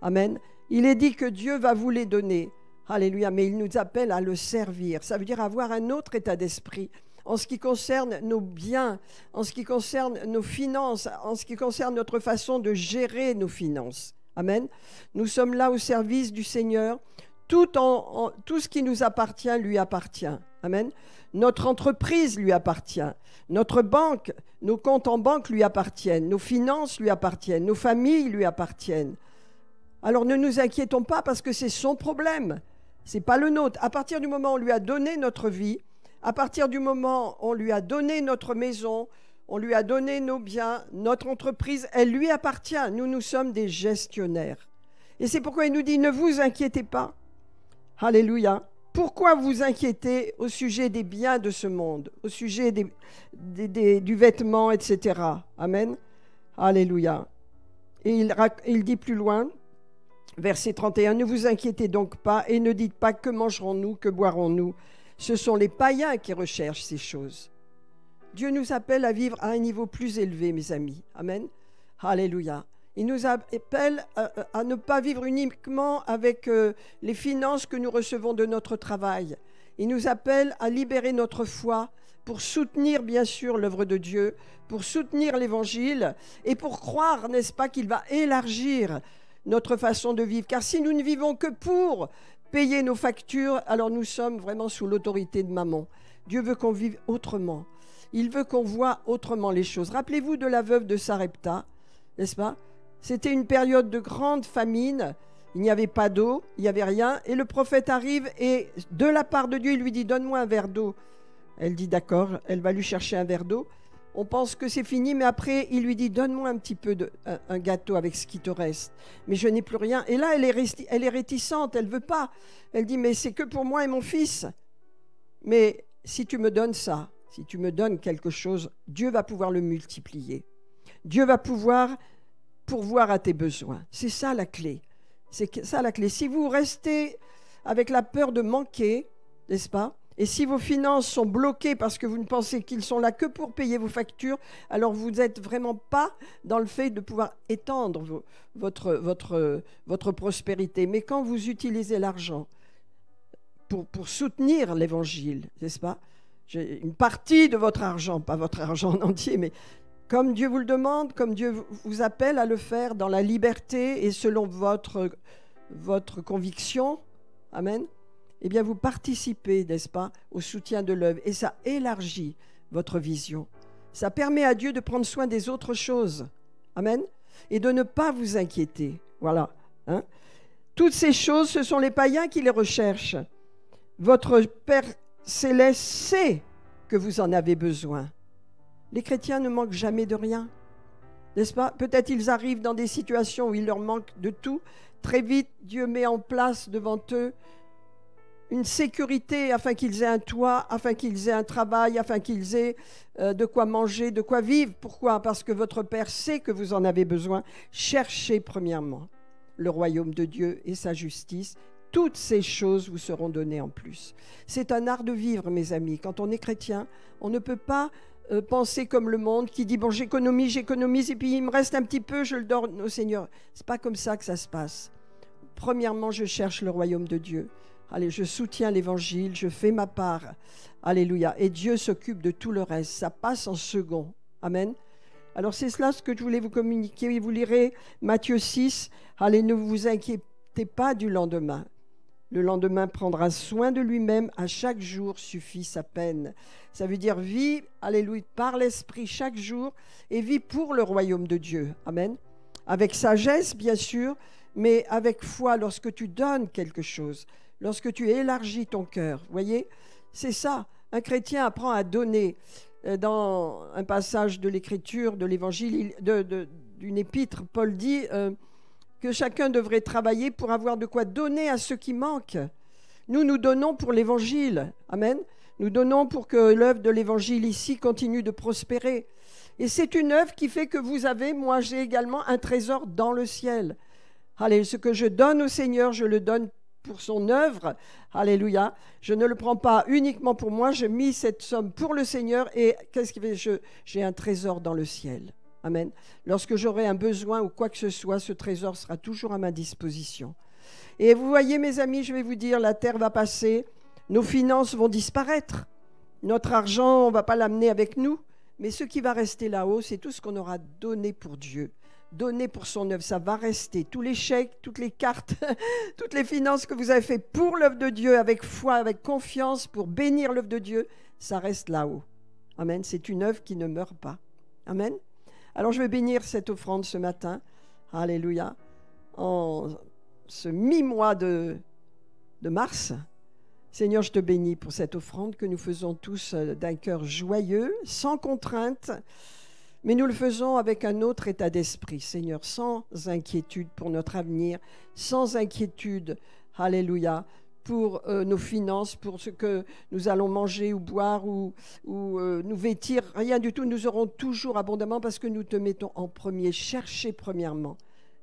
Amen. Il est dit que Dieu va vous les donner. Alléluia, mais il nous appelle à le servir. Ça veut dire avoir un autre état d'esprit en ce qui concerne nos biens, en ce qui concerne nos finances, en ce qui concerne notre façon de gérer nos finances. Amen. Nous sommes là au service du Seigneur. Tout ce qui nous appartient lui appartient. Amen. Notre entreprise lui appartient. Notre banque, nos comptes en banque lui appartiennent. Nos finances lui appartiennent. Nos familles lui appartiennent. Alors ne nous inquiétons pas parce que c'est son problème. Ce n'est pas le nôtre. À partir du moment où on lui a donné notre vie, à partir du moment où on lui a donné notre maison, on lui a donné nos biens, notre entreprise, elle lui appartient. Nous sommes des gestionnaires. Et c'est pourquoi il nous dit, ne vous inquiétez pas. Alléluia. Pourquoi vous inquiétez au sujet des biens de ce monde, au sujet du vêtement, etc. Amen. Alléluia. Et il dit plus loin, verset 31, « Ne vous inquiétez donc pas et ne dites pas que mangerons-nous, que boirons-nous. Ce sont les païens qui recherchent ces choses. » Dieu nous appelle à vivre à un niveau plus élevé, mes amis. Amen. Alléluia. Il nous appelle à ne pas vivre uniquement avec les finances que nous recevons de notre travail. Il nous appelle à libérer notre foi pour soutenir, bien sûr, l'œuvre de Dieu, pour soutenir l'Évangile et pour croire, n'est-ce pas, qu'il va élargir notre façon de vivre. Car si nous ne vivons que pour payer nos factures, alors nous sommes vraiment sous l'autorité de Mammon. Dieu veut qu'on vive autrement. Il veut qu'on voit autrement les choses. Rappelez-vous de la veuve de Sarepta, n'est-ce pas? C'était une période de grande famine. Il n'y avait pas d'eau, il n'y avait rien. Et le prophète arrive et de la part de Dieu, il lui dit « Donne-moi un verre d'eau ». Elle dit « D'accord ». Elle va lui chercher un verre d'eau. On pense que c'est fini, mais après, il lui dit « Donne-moi un petit peu un gâteau avec ce qui te reste. » Mais je n'ai plus rien. Et là, elle est réticente, elle ne veut pas. Elle dit « Mais c'est que pour moi et mon fils. » Mais si tu me donnes ça, si tu me donnes quelque chose, Dieu va pouvoir le multiplier. Dieu va pouvoir pourvoir à tes besoins. C'est ça la clé. C'est ça la clé. Si vous restez avec la peur de manquer, n'est-ce pas? Et si vos finances sont bloquées parce que vous ne pensez qu'ils sont là que pour payer vos factures, alors vous n'êtes vraiment pas dans le fait de pouvoir étendre votre prospérité. Mais quand vous utilisez l'argent pour soutenir l'Évangile, n'est-ce pas? Une partie de votre argent, pas votre argent en entier, mais comme Dieu vous le demande, comme Dieu vous appelle à le faire dans la liberté et selon votre conviction, amen, eh bien vous participez, n'est-ce pas, au soutien de l'œuvre et ça élargit votre vision. Ça permet à Dieu de prendre soin des autres choses, amen, et de ne pas vous inquiéter. Voilà. Hein? Toutes ces choses, ce sont les païens qui les recherchent. Votre Père Céleste sait que vous en avez besoin. Les chrétiens ne manquent jamais de rien, n'est-ce pas? Peut-être ils arrivent dans des situations où il leur manque de tout. Très vite, Dieu met en place devant eux une sécurité afin qu'ils aient un toit, afin qu'ils aient un travail, afin qu'ils aient de quoi manger, de quoi vivre. Pourquoi? Parce que votre Père sait que vous en avez besoin. Cherchez premièrement le royaume de Dieu et sa justice. Toutes ces choses vous seront données en plus. C'est un art de vivre, mes amis. Quand on est chrétien, on ne peut pas penser comme le monde qui dit « bon, j'économise et puis il me reste un petit peu, je le donne au Seigneur ». Ce n'est pas comme ça que ça se passe. Premièrement, je cherche le royaume de Dieu. Allez, je soutiens l'Évangile, je fais ma part. Alléluia. Et Dieu s'occupe de tout le reste. Ça passe en second. Amen. Alors c'est cela ce que je voulais vous communiquer. Vous lirez Matthieu 6. Allez, ne vous inquiétez pas du lendemain. Le lendemain prendra soin de lui-même, à chaque jour suffit sa peine. Ça veut dire vis, alléluia, par l'Esprit chaque jour et vis pour le royaume de Dieu. Amen. Avec sagesse, bien sûr, mais avec foi lorsque tu donnes quelque chose, lorsque tu élargis ton cœur. Vous voyez, c'est ça. Un chrétien apprend à donner. Dans un passage de l'Écriture, de l'Évangile, d'une épître, Paul dit que chacun devrait travailler pour avoir de quoi donner à ceux qui manquent. Nous donnons pour l'Évangile. Amen. Nous donnons pour que l'œuvre de l'Évangile ici continue de prospérer. Et c'est une œuvre qui fait que vous avez, moi j'ai également un trésor dans le ciel. Allez, ce que je donne au Seigneur, je le donne pour son œuvre. Alléluia. Je ne le prends pas uniquement pour moi, je mis cette somme pour le Seigneur et qu'est-ce qui fait ? J'ai un trésor dans le ciel. Amen. Lorsque j'aurai un besoin ou quoi que ce soit, ce trésor sera toujours à ma disposition. Et vous voyez, mes amis, je vais vous dire, la terre va passer, nos finances vont disparaître. Notre argent, on ne va pas l'amener avec nous, mais ce qui va rester là-haut, c'est tout ce qu'on aura donné pour Dieu. Donné pour son œuvre, ça va rester. Tous les chèques, toutes les cartes, toutes les finances que vous avez fait pour l'œuvre de Dieu, avec foi, avec confiance, pour bénir l'œuvre de Dieu, ça reste là-haut. Amen. C'est une œuvre qui ne meurt pas. Amen. Alors je vais bénir cette offrande ce matin. Alléluia. En ce mi-mois de mars, Seigneur, je te bénis pour cette offrande que nous faisons tous d'un cœur joyeux, sans contrainte, mais nous le faisons avec un autre état d'esprit, Seigneur, sans inquiétude pour notre avenir, sans inquiétude, alléluia, pour nos finances, pour ce que nous allons manger ou boire ou nous vêtir, rien du tout. Nous aurons toujours abondamment parce que nous te mettons en premier. Cherchez premièrement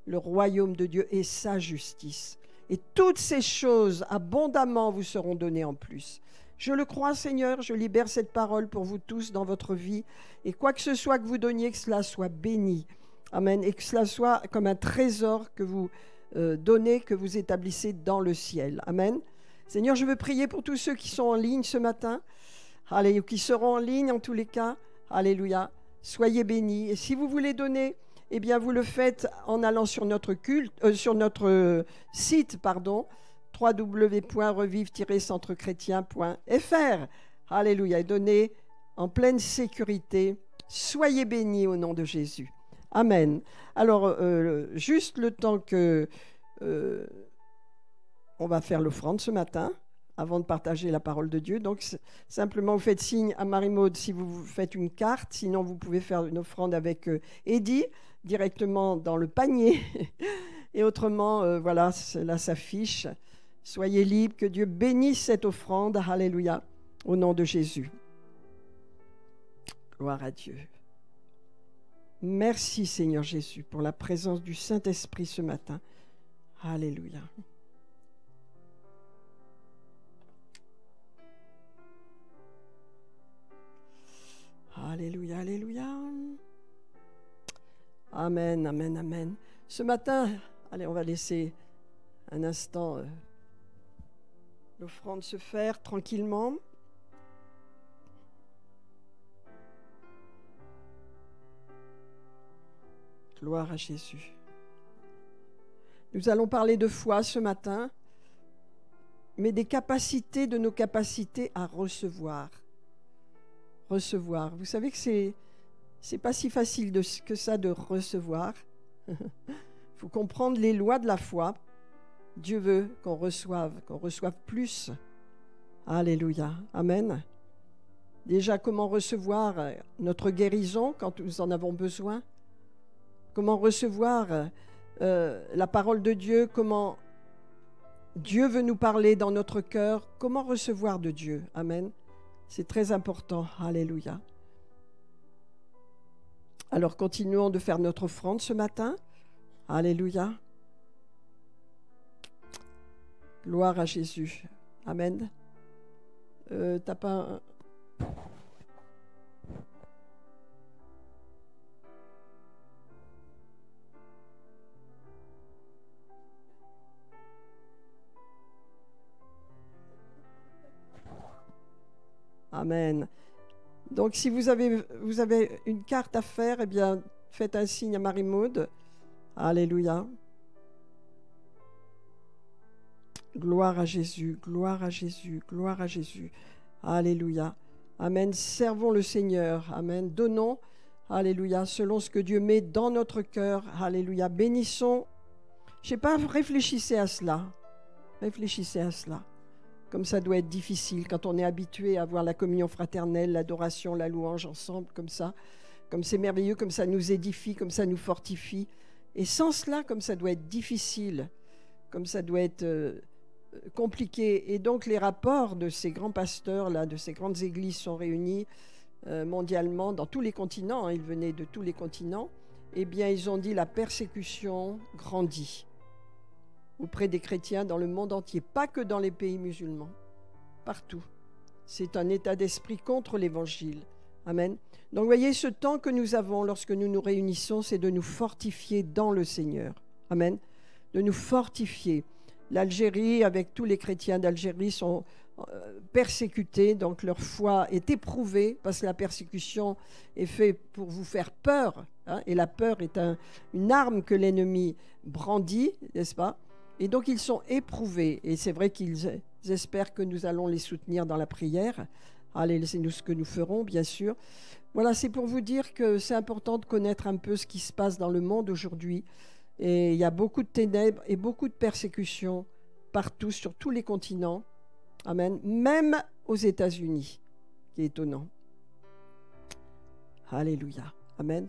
le royaume de Dieu et sa justice. Et toutes ces choses abondamment vous seront données en plus. Je le crois, Seigneur, je libère cette parole pour vous tous dans votre vie. Et quoi que ce soit que vous donniez, que cela soit béni. Amen. Et que cela soit comme un trésor que vous donnez, que vous établissez dans le ciel. Amen. Seigneur, je veux prier pour tous ceux qui sont en ligne ce matin. Alléluia, qui seront en ligne en tous les cas. Alléluia. Soyez bénis. Et si vous voulez donner, eh bien, vous le faites en allant sur notre site, www.revive-centrechrétien.fr. Alléluia. Et donnez en pleine sécurité. Soyez bénis au nom de Jésus. Amen. Alors, juste le temps que on va faire l'offrande ce matin, avant de partager la parole de Dieu. Donc, simplement, vous faites signe à Marie-Maude si vous faites une carte. Sinon, vous pouvez faire une offrande avec Eddie, directement dans le panier. Et autrement, voilà, cela s'affiche. Soyez libres, que Dieu bénisse cette offrande. Alléluia, au nom de Jésus. Gloire à Dieu. Merci Seigneur Jésus pour la présence du Saint-Esprit ce matin. Alléluia. Alléluia, alléluia. Amen, amen, amen. Ce matin, allez, on va laisser un instant l'offrande se faire tranquillement. Gloire à Jésus. Nous allons parler de foi ce matin, mais des capacités, de nos capacités à recevoir. Recevoir. Vous savez que c'est pas si facile que ça de recevoir. Il faut comprendre les lois de la foi. Dieu veut qu'on reçoive plus. Alléluia. Amen. Déjà, comment recevoir notre guérison quand nous en avons besoin? Comment recevoir la parole de Dieu? Comment Dieu veut nous parler dans notre cœur? Comment recevoir de Dieu? Amen. C'est très important. Alléluia. Alors, continuons de faire notre offrande ce matin. Alléluia. Gloire à Jésus. Amen. T'as pas... Amen. Donc, si vous avez une carte à faire, eh bien, faites un signe à Marie-Maude. Alléluia. Gloire à Jésus, gloire à Jésus, gloire à Jésus. Alléluia. Amen. Servons le Seigneur. Amen. Donnons, alléluia, selon ce que Dieu met dans notre cœur. Alléluia. Bénissons. Je ne sais pas, réfléchissez à cela. Réfléchissez à cela. Comme ça doit être difficile quand on est habitué à voir la communion fraternelle, l'adoration, la louange ensemble, comme ça. Comme c'est merveilleux, comme ça nous édifie, comme ça nous fortifie. Et sans cela, comme ça doit être difficile, comme ça doit être compliqué. Et donc les rapports de ces grands pasteurs, là, de ces grandes églises sont réunis mondialement, dans tous les continents, hein, ils venaient de tous les continents. Eh bien, ils ont dit la persécution grandit auprès des chrétiens dans le monde entier, pas que dans les pays musulmans, partout. C'est un état d'esprit contre l'Évangile. Amen. Donc, vous voyez, ce temps que nous avons lorsque nous nous réunissons, c'est de nous fortifier dans le Seigneur. Amen. De nous fortifier. L'Algérie, avec tous les chrétiens d'Algérie, sont persécutés, donc leur foi est éprouvée, parce que la persécution est faite pour vous faire peur, hein, et la peur est une arme que l'ennemi brandit, n'est-ce pas? Et donc ils sont éprouvés, et c'est vrai qu'ils espèrent que nous allons les soutenir dans la prière. Allez, c'est nous ce que nous ferons, bien sûr. Voilà, c'est pour vous dire que c'est important de connaître un peu ce qui se passe dans le monde aujourd'hui. Et il y a beaucoup de ténèbres et beaucoup de persécutions partout, sur tous les continents. Amen. Même aux États-Unis, qui est étonnant. Alléluia. Amen.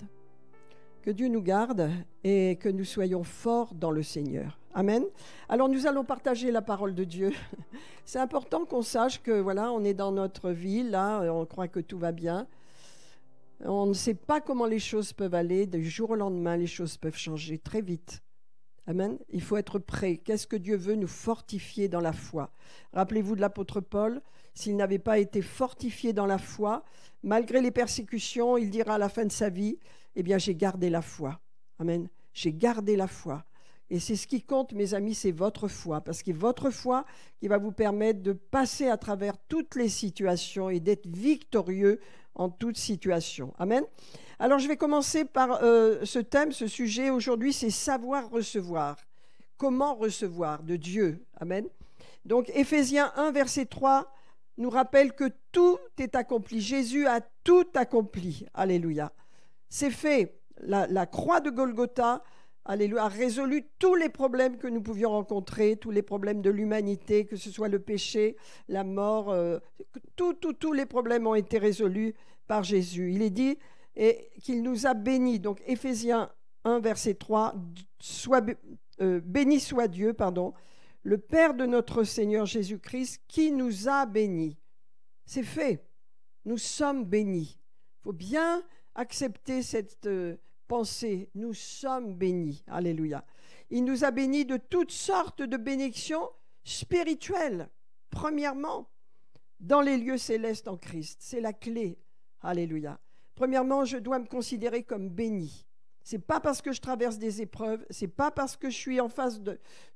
Que Dieu nous garde et que nous soyons forts dans le Seigneur. Amen. Alors nous allons partager la parole de Dieu. C'est important qu'on sache que voilà, on est dans notre vie, là, on croit que tout va bien. On ne sait pas comment les choses peuvent aller. Du jour au lendemain, les choses peuvent changer très vite. Amen. Il faut être prêt. Qu'est-ce que Dieu veut nous fortifier dans la foi? Rappelez-vous de l'apôtre Paul. S'il n'avait pas été fortifié dans la foi, malgré les persécutions, il dira à la fin de sa vie, eh bien, j'ai gardé la foi. Amen. J'ai gardé la foi. Et c'est ce qui compte, mes amis, c'est votre foi. Parce que votre foi qui va vous permettre de passer à travers toutes les situations et d'être victorieux en toute situation. Amen. Alors, je vais commencer par ce thème, ce sujet. Aujourd'hui, c'est savoir recevoir. Comment recevoir de Dieu. Amen. Donc, Éphésiens 1, verset 3, nous rappelle que tout est accompli. Jésus a tout accompli. Alléluia. C'est fait. La croix de Golgotha, alléluia, a résolu tous les problèmes que nous pouvions rencontrer, tous les problèmes de l'humanité, que ce soit le péché, la mort, tous les problèmes ont été résolus par Jésus. Il est dit qu'il nous a bénis. Donc Éphésiens 1, verset 3, béni soit Dieu, le Père de notre Seigneur Jésus-Christ, qui nous a bénis. C'est fait. Nous sommes bénis. Il faut bien accepter cette pensée. Nous sommes bénis. Alléluia. Il nous a bénis de toutes sortes de bénédictions spirituelles. Premièrement, dans les lieux célestes en Christ. C'est la clé. Alléluia. Premièrement, je dois me considérer comme béni. Ce n'est pas parce que je traverse des épreuves, ce n'est pas parce que je suis en face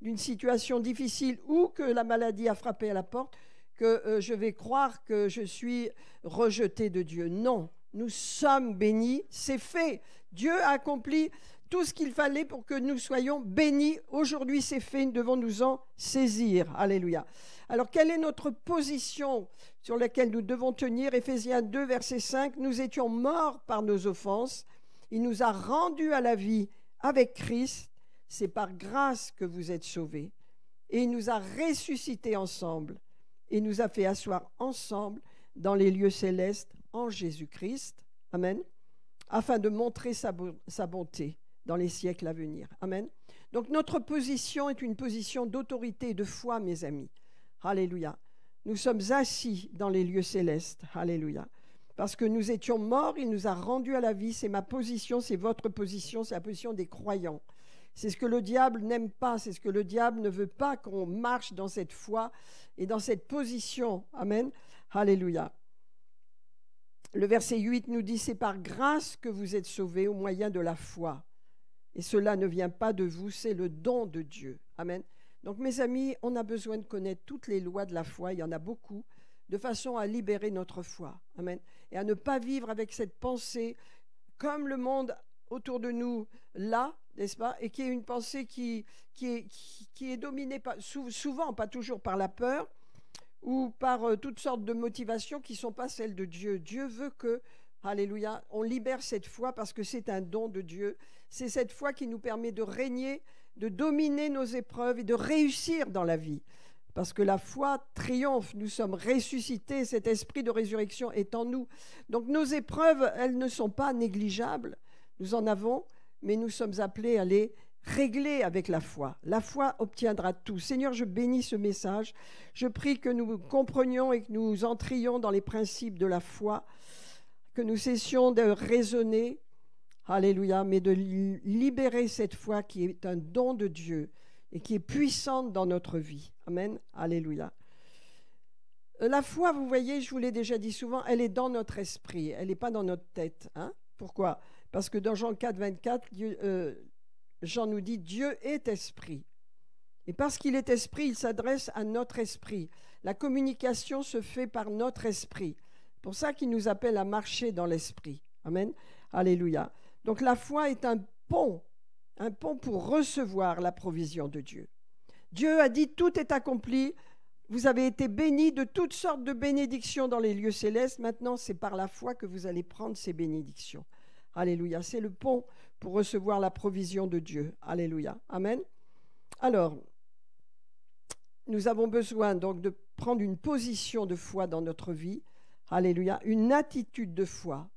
d'une situation difficile ou que la maladie a frappé à la porte que je vais croire que je suis rejeté de Dieu. Non, nous sommes bénis, c'est fait. Dieu a accompli tout ce qu'il fallait pour que nous soyons bénis. Aujourd'hui, c'est fait, nous devons nous en saisir. Alléluia. Alors, quelle est notre position sur laquelle nous devons tenir? Éphésiens 2, verset 5, nous étions morts par nos offenses. Il nous a rendus à la vie avec Christ. C'est par grâce que vous êtes sauvés. Et il nous a ressuscités ensemble. Et nous a fait asseoir ensemble dans les lieux célestes en Jésus-Christ. Amen. Afin de montrer sa bonté dans les siècles à venir. Amen. Donc notre position est une position d'autorité et de foi, mes amis. Alléluia. Nous sommes assis dans les lieux célestes. Alléluia. Parce que nous étions morts, il nous a rendus à la vie. C'est ma position, c'est votre position, c'est la position des croyants. C'est ce que le diable n'aime pas, c'est ce que le diable ne veut pas qu'on marche dans cette foi et dans cette position. Amen. Alléluia. Le verset 8 nous dit, c'est par grâce que vous êtes sauvés au moyen de la foi. Et cela ne vient pas de vous, c'est le don de Dieu. Amen. Donc mes amis, on a besoin de connaître toutes les lois de la foi, il y en a beaucoup, de façon à libérer notre foi. Amen. Et à ne pas vivre avec cette pensée, comme le monde autour de nous là, n'est-ce pas, et qui est une pensée qui est dominée, souvent, pas toujours, par la peur ou par toutes sortes de motivations qui ne sont pas celles de Dieu. Dieu veut que, alléluia, on libère cette foi parce que c'est un don de Dieu. C'est cette foi qui nous permet de régner, de dominer nos épreuves et de réussir dans la vie. Parce que la foi triomphe, nous sommes ressuscités, cet esprit de résurrection est en nous. Donc nos épreuves, elles ne sont pas négligeables, nous en avons, mais nous sommes appelés à les régler avec la foi. La foi obtiendra tout. Seigneur, je bénis ce message. Je prie que nous comprenions et que nous entrions dans les principes de la foi, que nous cessions de raisonner, alléluia, mais de libérer cette foi qui est un don de Dieu et qui est puissante dans notre vie. Amen, alléluia. La foi, vous voyez, je vous l'ai déjà dit souvent, elle est dans notre esprit, elle n'est pas dans notre tête. Hein? Pourquoi? Parce que dans Jean 4, 24, Jean nous dit « Dieu est esprit ». Et parce qu'il est esprit, il s'adresse à notre esprit. La communication se fait par notre esprit. C'est pour ça qu'il nous appelle à marcher dans l'esprit. Amen, alléluia. Donc la foi est un pont pour recevoir la provision de Dieu. Dieu a dit « Tout est accompli ». Vous avez été bénis de toutes sortes de bénédictions dans les lieux célestes. Maintenant, c'est par la foi que vous allez prendre ces bénédictions. Alléluia. C'est le pont pour recevoir la provision de Dieu. Alléluia. Amen. Alors, nous avons besoin donc de prendre une position de foi dans notre vie. Alléluia. Une attitude de foi.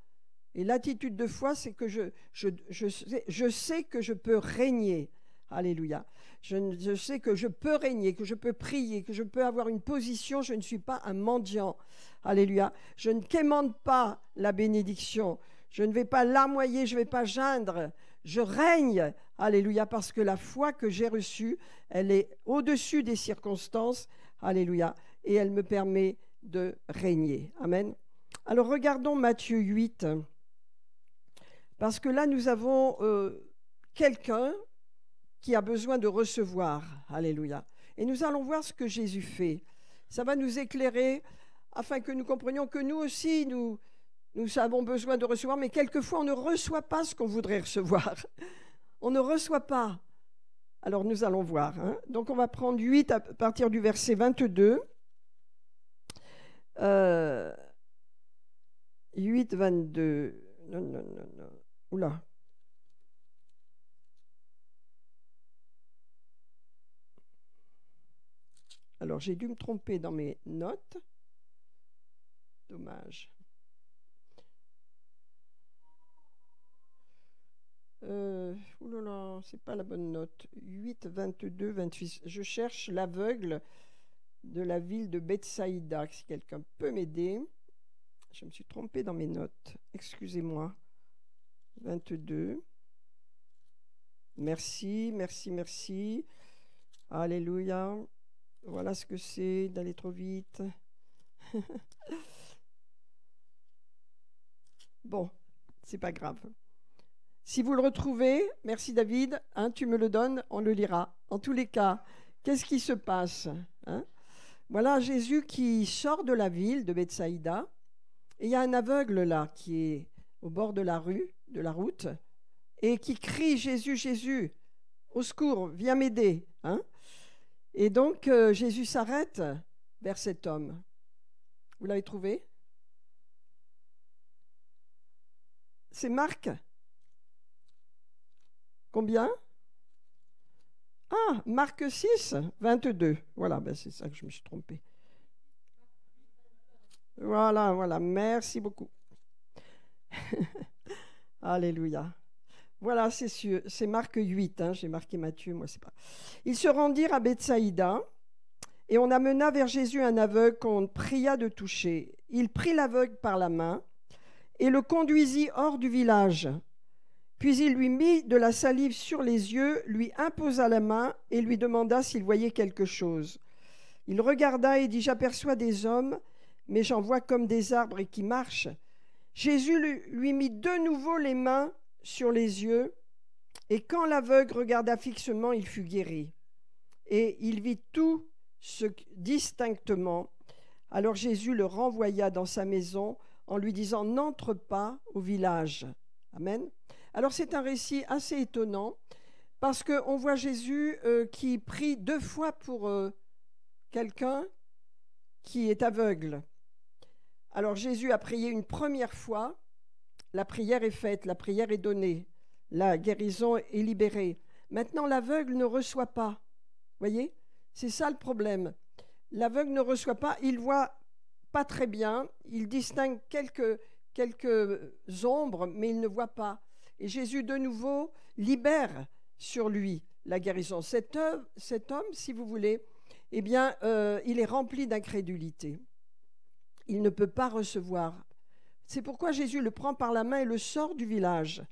Et l'attitude de foi, c'est que je sais que je peux régner. Alléluia. Je sais que je peux régner, que je peux prier, que je peux avoir une position. Je ne suis pas un mendiant. Alléluia. Je ne quémande pas la bénédiction. Je ne vais pas larmoyer, je ne vais pas geindre. Je règne. Alléluia. Parce que la foi que j'ai reçue, elle est au-dessus des circonstances. Alléluia. Et elle me permet de régner. Amen. Alors regardons Matthieu 8. Parce que là, nous avons quelqu'un qui a besoin de recevoir. Alléluia. Et nous allons voir ce que Jésus fait. Ça va nous éclairer afin que nous comprenions que nous aussi, nous avons besoin de recevoir, mais quelquefois, on ne reçoit pas ce qu'on voudrait recevoir. On ne reçoit pas. Alors, nous allons voir. Hein. Donc, on va prendre 8 à partir du verset 22. 8, 22. Non. Oula. Alors, j'ai dû me tromper dans mes notes. Dommage. Oulala, c'est pas la bonne note. 8, 22, 28. Je cherche l'aveugle de la ville de Bethsaïda. Si quelqu'un peut m'aider. Je me suis trompée dans mes notes. Excusez-moi. 22. Merci. Alléluia. Voilà ce que c'est d'aller trop vite. Bon, c'est pas grave. Si vous le retrouvez, merci David, hein, tu me le donnes, on le lira. En tous les cas, qu'est-ce qui se passe, hein? Voilà Jésus qui sort de la ville de Bethsaïda, et il y a un aveugle là qui est au bord de la rue, de la route, et qui crie « Jésus, Jésus, au secours, viens m'aider, hein ?» Et donc, Jésus s'arrête vers cet homme. Vous l'avez trouvé? C'est Marc. Combien? Ah, Marc 6, 22. Voilà, ben c'est ça que je me suis trompée. Voilà, merci beaucoup. Alléluia. Voilà, c'est sûr, c'est Marc 8, hein, j'ai marqué Matthieu, moi c'est pas. Ils se rendirent à Bethsaïda et on amena vers Jésus un aveugle qu'on pria de toucher. Il prit l'aveugle par la main et le conduisit hors du village. Puis il lui mit de la salive sur les yeux, lui imposa la main et lui demanda s'il voyait quelque chose. Il regarda et dit « J'aperçois des hommes, mais j'en vois comme des arbres et qui marchent. » Jésus lui mit de nouveau les mains sur les yeux, et quand l'aveugle regarda fixement, il fut guéri. Et il vit tout distinctement. Alors Jésus le renvoya dans sa maison en lui disant « N'entre pas au village. » Amen. Alors c'est un récit assez étonnant parce qu'on voit Jésus qui prie 2 fois pour quelqu'un qui est aveugle. Alors Jésus a prié une première fois, la prière est faite, la prière est donnée, la guérison est libérée. Maintenant l'aveugle ne reçoit pas, voyez, c'est ça le problème. L'aveugle ne reçoit pas, il voit pas très bien, il distingue quelques ombres, mais il ne voit pas. Et Jésus de nouveau libère sur lui la guérison. Cet homme, si vous voulez, eh bien, il est rempli d'incrédulité. Il ne peut pas recevoir. C'est pourquoi Jésus le prend par la main et le sort du village.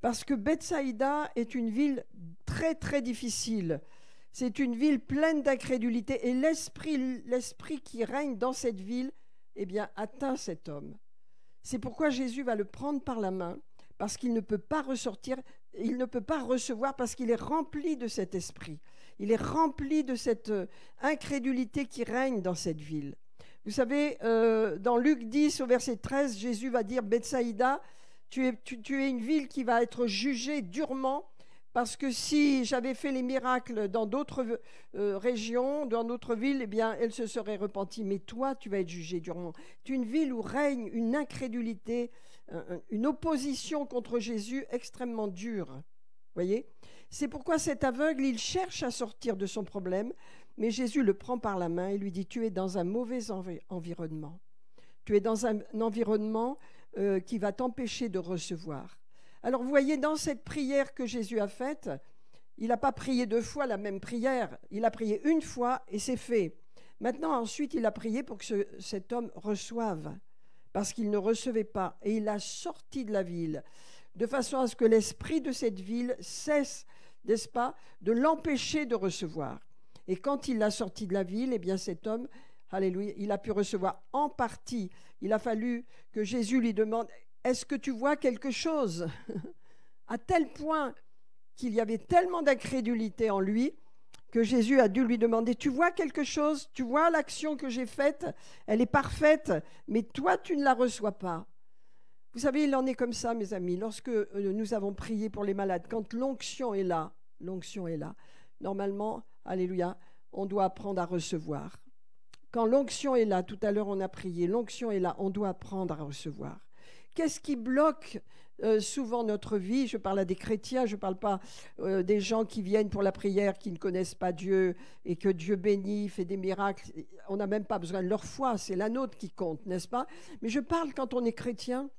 Parce que Bethsaïda est une ville très, très difficile. C'est une ville pleine d'incrédulité. Et l'esprit qui règne dans cette ville, eh bien, atteint cet homme. C'est pourquoi Jésus va le prendre par la main, parce qu'il ne peut pas ressortir, il ne peut pas recevoir, parce qu'il est rempli de cet esprit. Il est rempli de cette incrédulité qui règne dans cette ville. Vous savez, dans Luc 10, au verset 13, Jésus va dire, Bethsaïda, tu es une ville qui va être jugée durement, parce que si j'avais fait les miracles dans d'autres régions, dans d'autres villes, eh bien, elle se serait repentie. Mais toi, tu vas être jugé durement. C'est une ville où règne une incrédulité, une opposition contre Jésus extrêmement dure. Voyez ? C'est pourquoi cet aveugle, il cherche à sortir de son problème, mais Jésus le prend par la main et lui dit, tu es dans un mauvais environnement. Tu es dans un environnement qui va t'empêcher de recevoir. Alors vous voyez, dans cette prière que Jésus a faite, il n'a pas prié 2 fois la même prière, il a prié 1 fois et c'est fait. Maintenant, ensuite, il a prié pour que cet homme reçoive, parce qu'il ne recevait pas. Et il a sorti de la ville, de façon à ce que l'esprit de cette ville cesse, n'est-ce pas, de l'empêcher de recevoir. Et quand il l'a sorti de la ville, eh bien cet homme, alléluia, il a pu recevoir en partie. Il a fallu que Jésus lui demande, est-ce que tu vois quelque chose ? À tel point qu'il y avait tellement d'incrédulité en lui que Jésus a dû lui demander, tu vois quelque chose ? Tu vois l'action que j'ai faite ? Elle est parfaite, mais toi, tu ne la reçois pas. Vous savez, il en est comme ça, mes amis. Lorsque nous avons prié pour les malades, quand l'onction est là, normalement, alléluia, on doit apprendre à recevoir. Quand l'onction est là, tout à l'heure on a prié, l'onction est là, on doit apprendre à recevoir. Qu'est-ce qui bloque souvent notre vie ? Je parle à des chrétiens, je ne parle pas des gens qui viennent pour la prière, qui ne connaissent pas Dieu et que Dieu bénit, fait des miracles. On n'a même pas besoin de leur foi, c'est la nôtre qui compte, n'est-ce pas ? Mais je parle quand on est chrétien,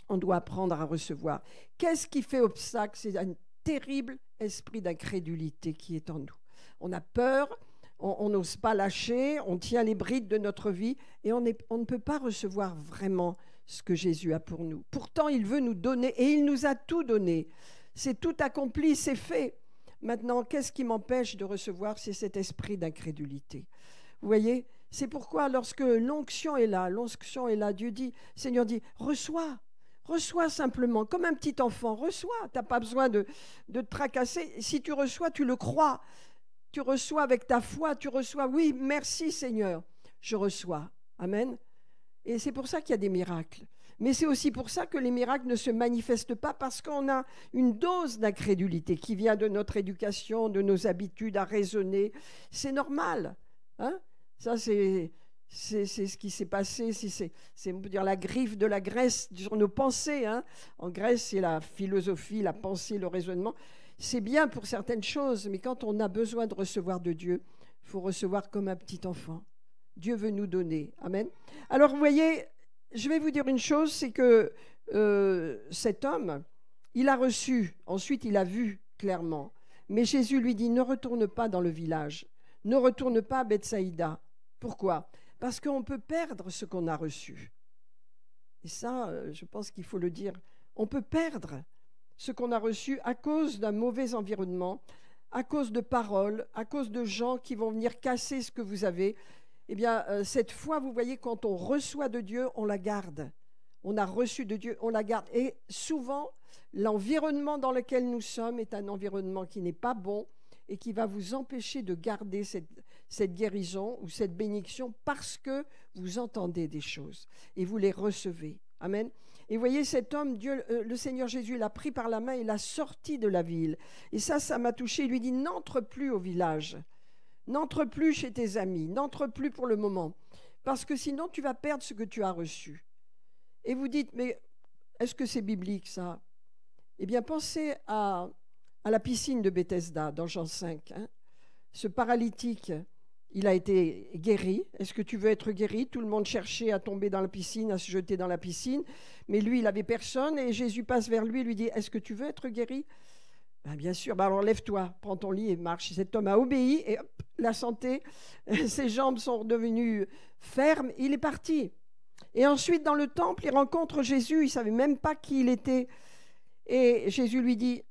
on doit apprendre à recevoir. Qu'est-ce qui fait obstacle ? C'est un terrible esprit d'incrédulité qui est en nous. On a peur, on n'ose pas lâcher, on tient les brides de notre vie et on ne peut pas recevoir vraiment ce que Jésus a pour nous. Pourtant, il veut nous donner et il nous a tout donné. C'est tout accompli, c'est fait. Maintenant, qu'est-ce qui m'empêche de recevoir ? C'est cet esprit d'incrédulité. Vous voyez ? C'est pourquoi lorsque l'onction est là, Dieu dit, Seigneur dit, reçois simplement, comme un petit enfant, reçois. Tu n'as pas besoin de te tracasser. Si tu reçois, tu le crois. Tu reçois avec ta foi, tu reçois, oui, merci Seigneur, je reçois. Amen. Et c'est pour ça qu'il y a des miracles. Mais c'est aussi pour ça que les miracles ne se manifestent pas, parce qu'on a une dose d'incrédulité qui vient de notre éducation, de nos habitudes à raisonner. C'est normal. Hein ? Ça, c'est ce qui s'est passé. C'est on peut dire, la griffe de la Grèce sur nos pensées. Hein ? En Grèce, c'est la philosophie, la pensée, le raisonnement. C'est bien pour certaines choses, mais quand on a besoin de recevoir de Dieu, il faut recevoir comme un petit enfant. Dieu veut nous donner. Amen. Alors, vous voyez, je vais vous dire une chose, c'est que cet homme, il a reçu, ensuite il a vu clairement. Mais Jésus lui dit, ne retourne pas dans le village, ne retourne pas à Bethsaïda. Pourquoi ? Parce qu'on peut perdre ce qu'on a reçu. Et ça, je pense qu'il faut le dire. On peut perdre ce qu'on a reçu à cause d'un mauvais environnement, à cause de paroles, à cause de gens qui vont venir casser ce que vous avez. Eh bien, cette foi, vous voyez, quand on reçoit de Dieu, on la garde. On a reçu de Dieu, on la garde. Et souvent, l'environnement dans lequel nous sommes est un environnement qui n'est pas bon et qui va vous empêcher de garder cette guérison ou cette bénédiction parce que vous entendez des choses et vous les recevez. Amen. Et vous voyez, cet homme, Dieu, le Seigneur Jésus l'a pris par la main et l'a sorti de la ville. Et ça m'a touché. Il lui dit, n'entre plus au village, n'entre plus chez tes amis, n'entre plus pour le moment, parce que sinon tu vas perdre ce que tu as reçu. Et vous dites, mais est-ce que c'est biblique ça? Eh bien, pensez à la piscine de Bethesda, dans Jean 5. Hein. Ce paralytique, il a été guéri. Est-ce que tu veux être guéri? Tout le monde cherchait à tomber dans la piscine, à se jeter dans la piscine. Mais lui, il n'avait personne. Et Jésus passe vers lui et lui dit, est-ce que tu veux être guéri? Ben, bien sûr. Ben, alors lève-toi, prends ton lit et marche. Cet homme a obéi et hop, la santé, ses jambes sont devenues fermes. Il est parti. Et ensuite, dans le temple, il rencontre Jésus. Il ne savait même pas qui il était. Et Jésus lui dit,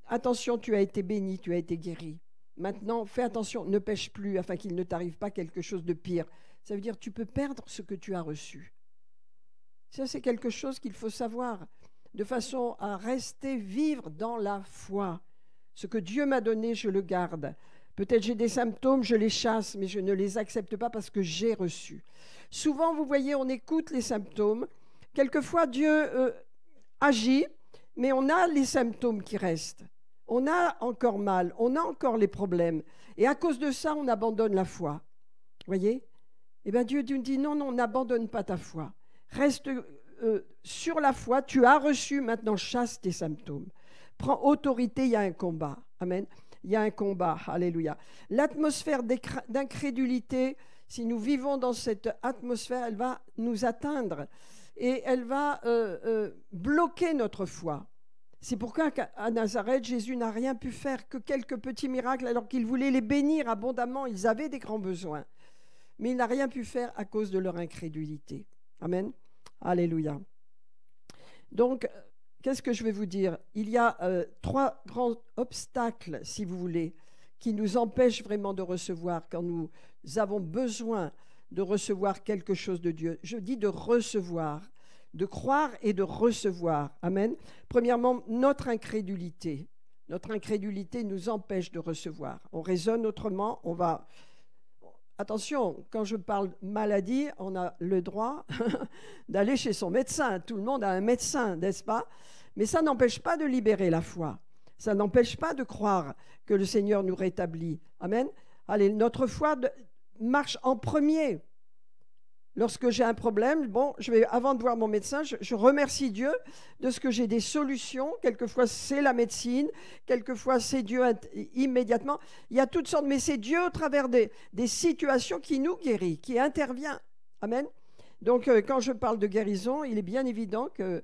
attention, tu as été béni, tu as été guéri. Maintenant, fais attention, ne pêche plus afin qu'il ne t'arrive pas quelque chose de pire. Ça veut dire tu peux perdre ce que tu as reçu. Ça, c'est quelque chose qu'il faut savoir, de façon à rester vivre dans la foi. Ce que Dieu m'a donné, je le garde. Peut-être j'ai des symptômes, je les chasse, mais je ne les accepte pas parce que j'ai reçu. Souvent, vous voyez, on écoute les symptômes. Quelquefois, Dieu agit, mais on a les symptômes qui restent. On a encore mal, on a encore les problèmes. Et à cause de ça, on abandonne la foi. Vous voyez? Eh bien, Dieu nous dit, non, n'abandonne pas ta foi. Reste sur la foi, tu as reçu, maintenant chasse tes symptômes. Prends autorité, il y a un combat. Amen. Il y a un combat. Alléluia. L'atmosphère d'incrédulité, si nous vivons dans cette atmosphère, elle va nous atteindre. Et elle va bloquer notre foi. C'est pourquoi à Nazareth, Jésus n'a rien pu faire que quelques petits miracles alors qu'il voulait les bénir abondamment. Ils avaient des grands besoins. Mais il n'a rien pu faire à cause de leur incrédulité. Amen. Alléluia. Donc, qu'est-ce que je vais vous dire? Il y a 3 grands obstacles, si vous voulez, qui nous empêchent vraiment de recevoir quand nous avons besoin de recevoir quelque chose de Dieu. Je dis de recevoir. De croire et de recevoir. Amen. Premièrement, notre incrédulité. Notre incrédulité nous empêche de recevoir. On raisonne autrement, on va... Attention, quand je parle maladie, on a le droit d'aller chez son médecin. Tout le monde a un médecin, n'est-ce pas? Mais ça n'empêche pas de libérer la foi. Ça n'empêche pas de croire que le Seigneur nous rétablit. Amen. Allez, notre foi marche en premier. Lorsque j'ai un problème, avant de voir mon médecin, je remercie Dieu de ce que j'ai des solutions. Quelquefois, c'est la médecine. Quelquefois, c'est Dieu immédiatement. Il y a toutes sortes, mais c'est Dieu au travers des situations qui nous guérit, qui intervient. Amen. Donc, quand je parle de guérison, il est bien évident que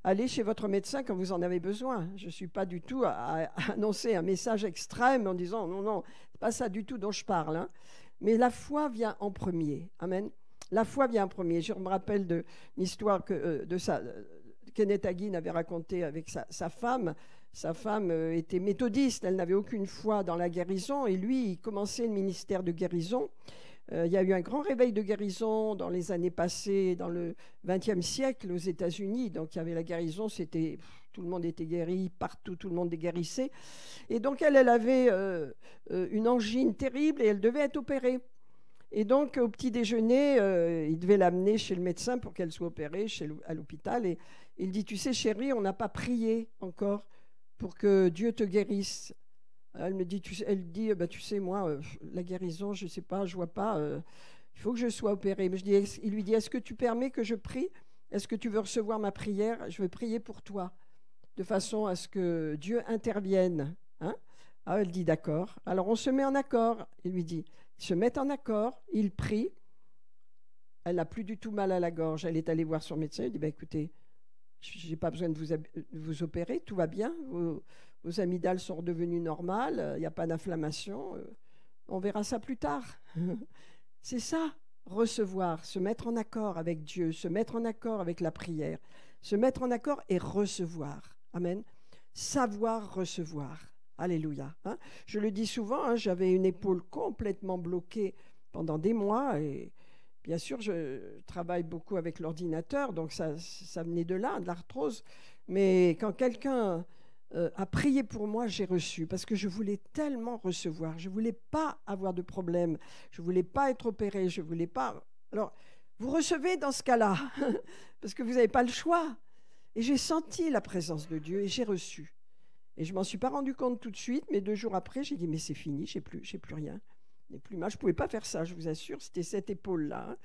allez chez votre médecin quand vous en avez besoin. Je ne suis pas du tout à annoncer un message extrême en disant non, c'est pas ça du tout dont je parle. Hein. Mais la foi vient en premier. Amen. La foi vient en premier. Je me rappelle d'une histoire que Kenneth Hagin avait racontée avec sa femme. Sa femme était méthodiste, elle n'avait aucune foi dans la guérison et lui, il commençait le ministère de guérison. Il y a eu un grand réveil de guérison dans les années passées, dans le XXe siècle aux États-Unis. Donc il y avait la guérison, tout le monde était guéri, partout tout le monde guérissait. Et donc elle avait une angine terrible et elle devait être opérée. Et donc, au petit déjeuner, il devait l'amener chez le médecin pour qu'elle soit opérée à l'hôpital. Et il dit, tu sais, chérie, on n'a pas prié encore pour que Dieu te guérisse. Elle dit, tu sais, moi, la guérison, je ne sais pas, je ne vois pas. Il faut que je sois opérée. Mais il lui dit, est-ce que tu permets que je prie? Est-ce que tu veux recevoir ma prière? Je vais prier pour toi, de façon à ce que Dieu intervienne. Hein? Elle dit, d'accord. Alors, on se met en accord. Il lui dit... Ils se mettent en accord, ils prient. Elle n'a plus du tout mal à la gorge. Elle est allée voir son médecin. Elle dit, écoutez, je n'ai pas besoin de vous opérer, tout va bien. Vos amygdales sont redevenues normales, il n'y a pas d'inflammation. On verra ça plus tard. C'est ça, recevoir, se mettre en accord avec Dieu, se mettre en accord avec la prière, se mettre en accord et recevoir. Amen. Savoir recevoir. Alléluia. Hein? Je le dis souvent, hein, j'avais une épaule complètement bloquée pendant des mois et bien sûr, je travaille beaucoup avec l'ordinateur, donc ça venait de là, de l'arthrose. Mais quand quelqu'un a prié pour moi, j'ai reçu parce que je voulais tellement recevoir. Je ne voulais pas avoir de problème. Je ne voulais pas être opérée. Je ne voulais pas... Alors, vous recevez dans ce cas-là parce que vous n'avez pas le choix. Et j'ai senti la présence de Dieu et j'ai reçu. Et je ne m'en suis pas rendu compte tout de suite, mais 2 jours après, j'ai dit, mais c'est fini, je n'ai plus rien. Je n'ai plus mal. Je ne pouvais pas faire ça, je vous assure, c'était cette épaule-là. Hein.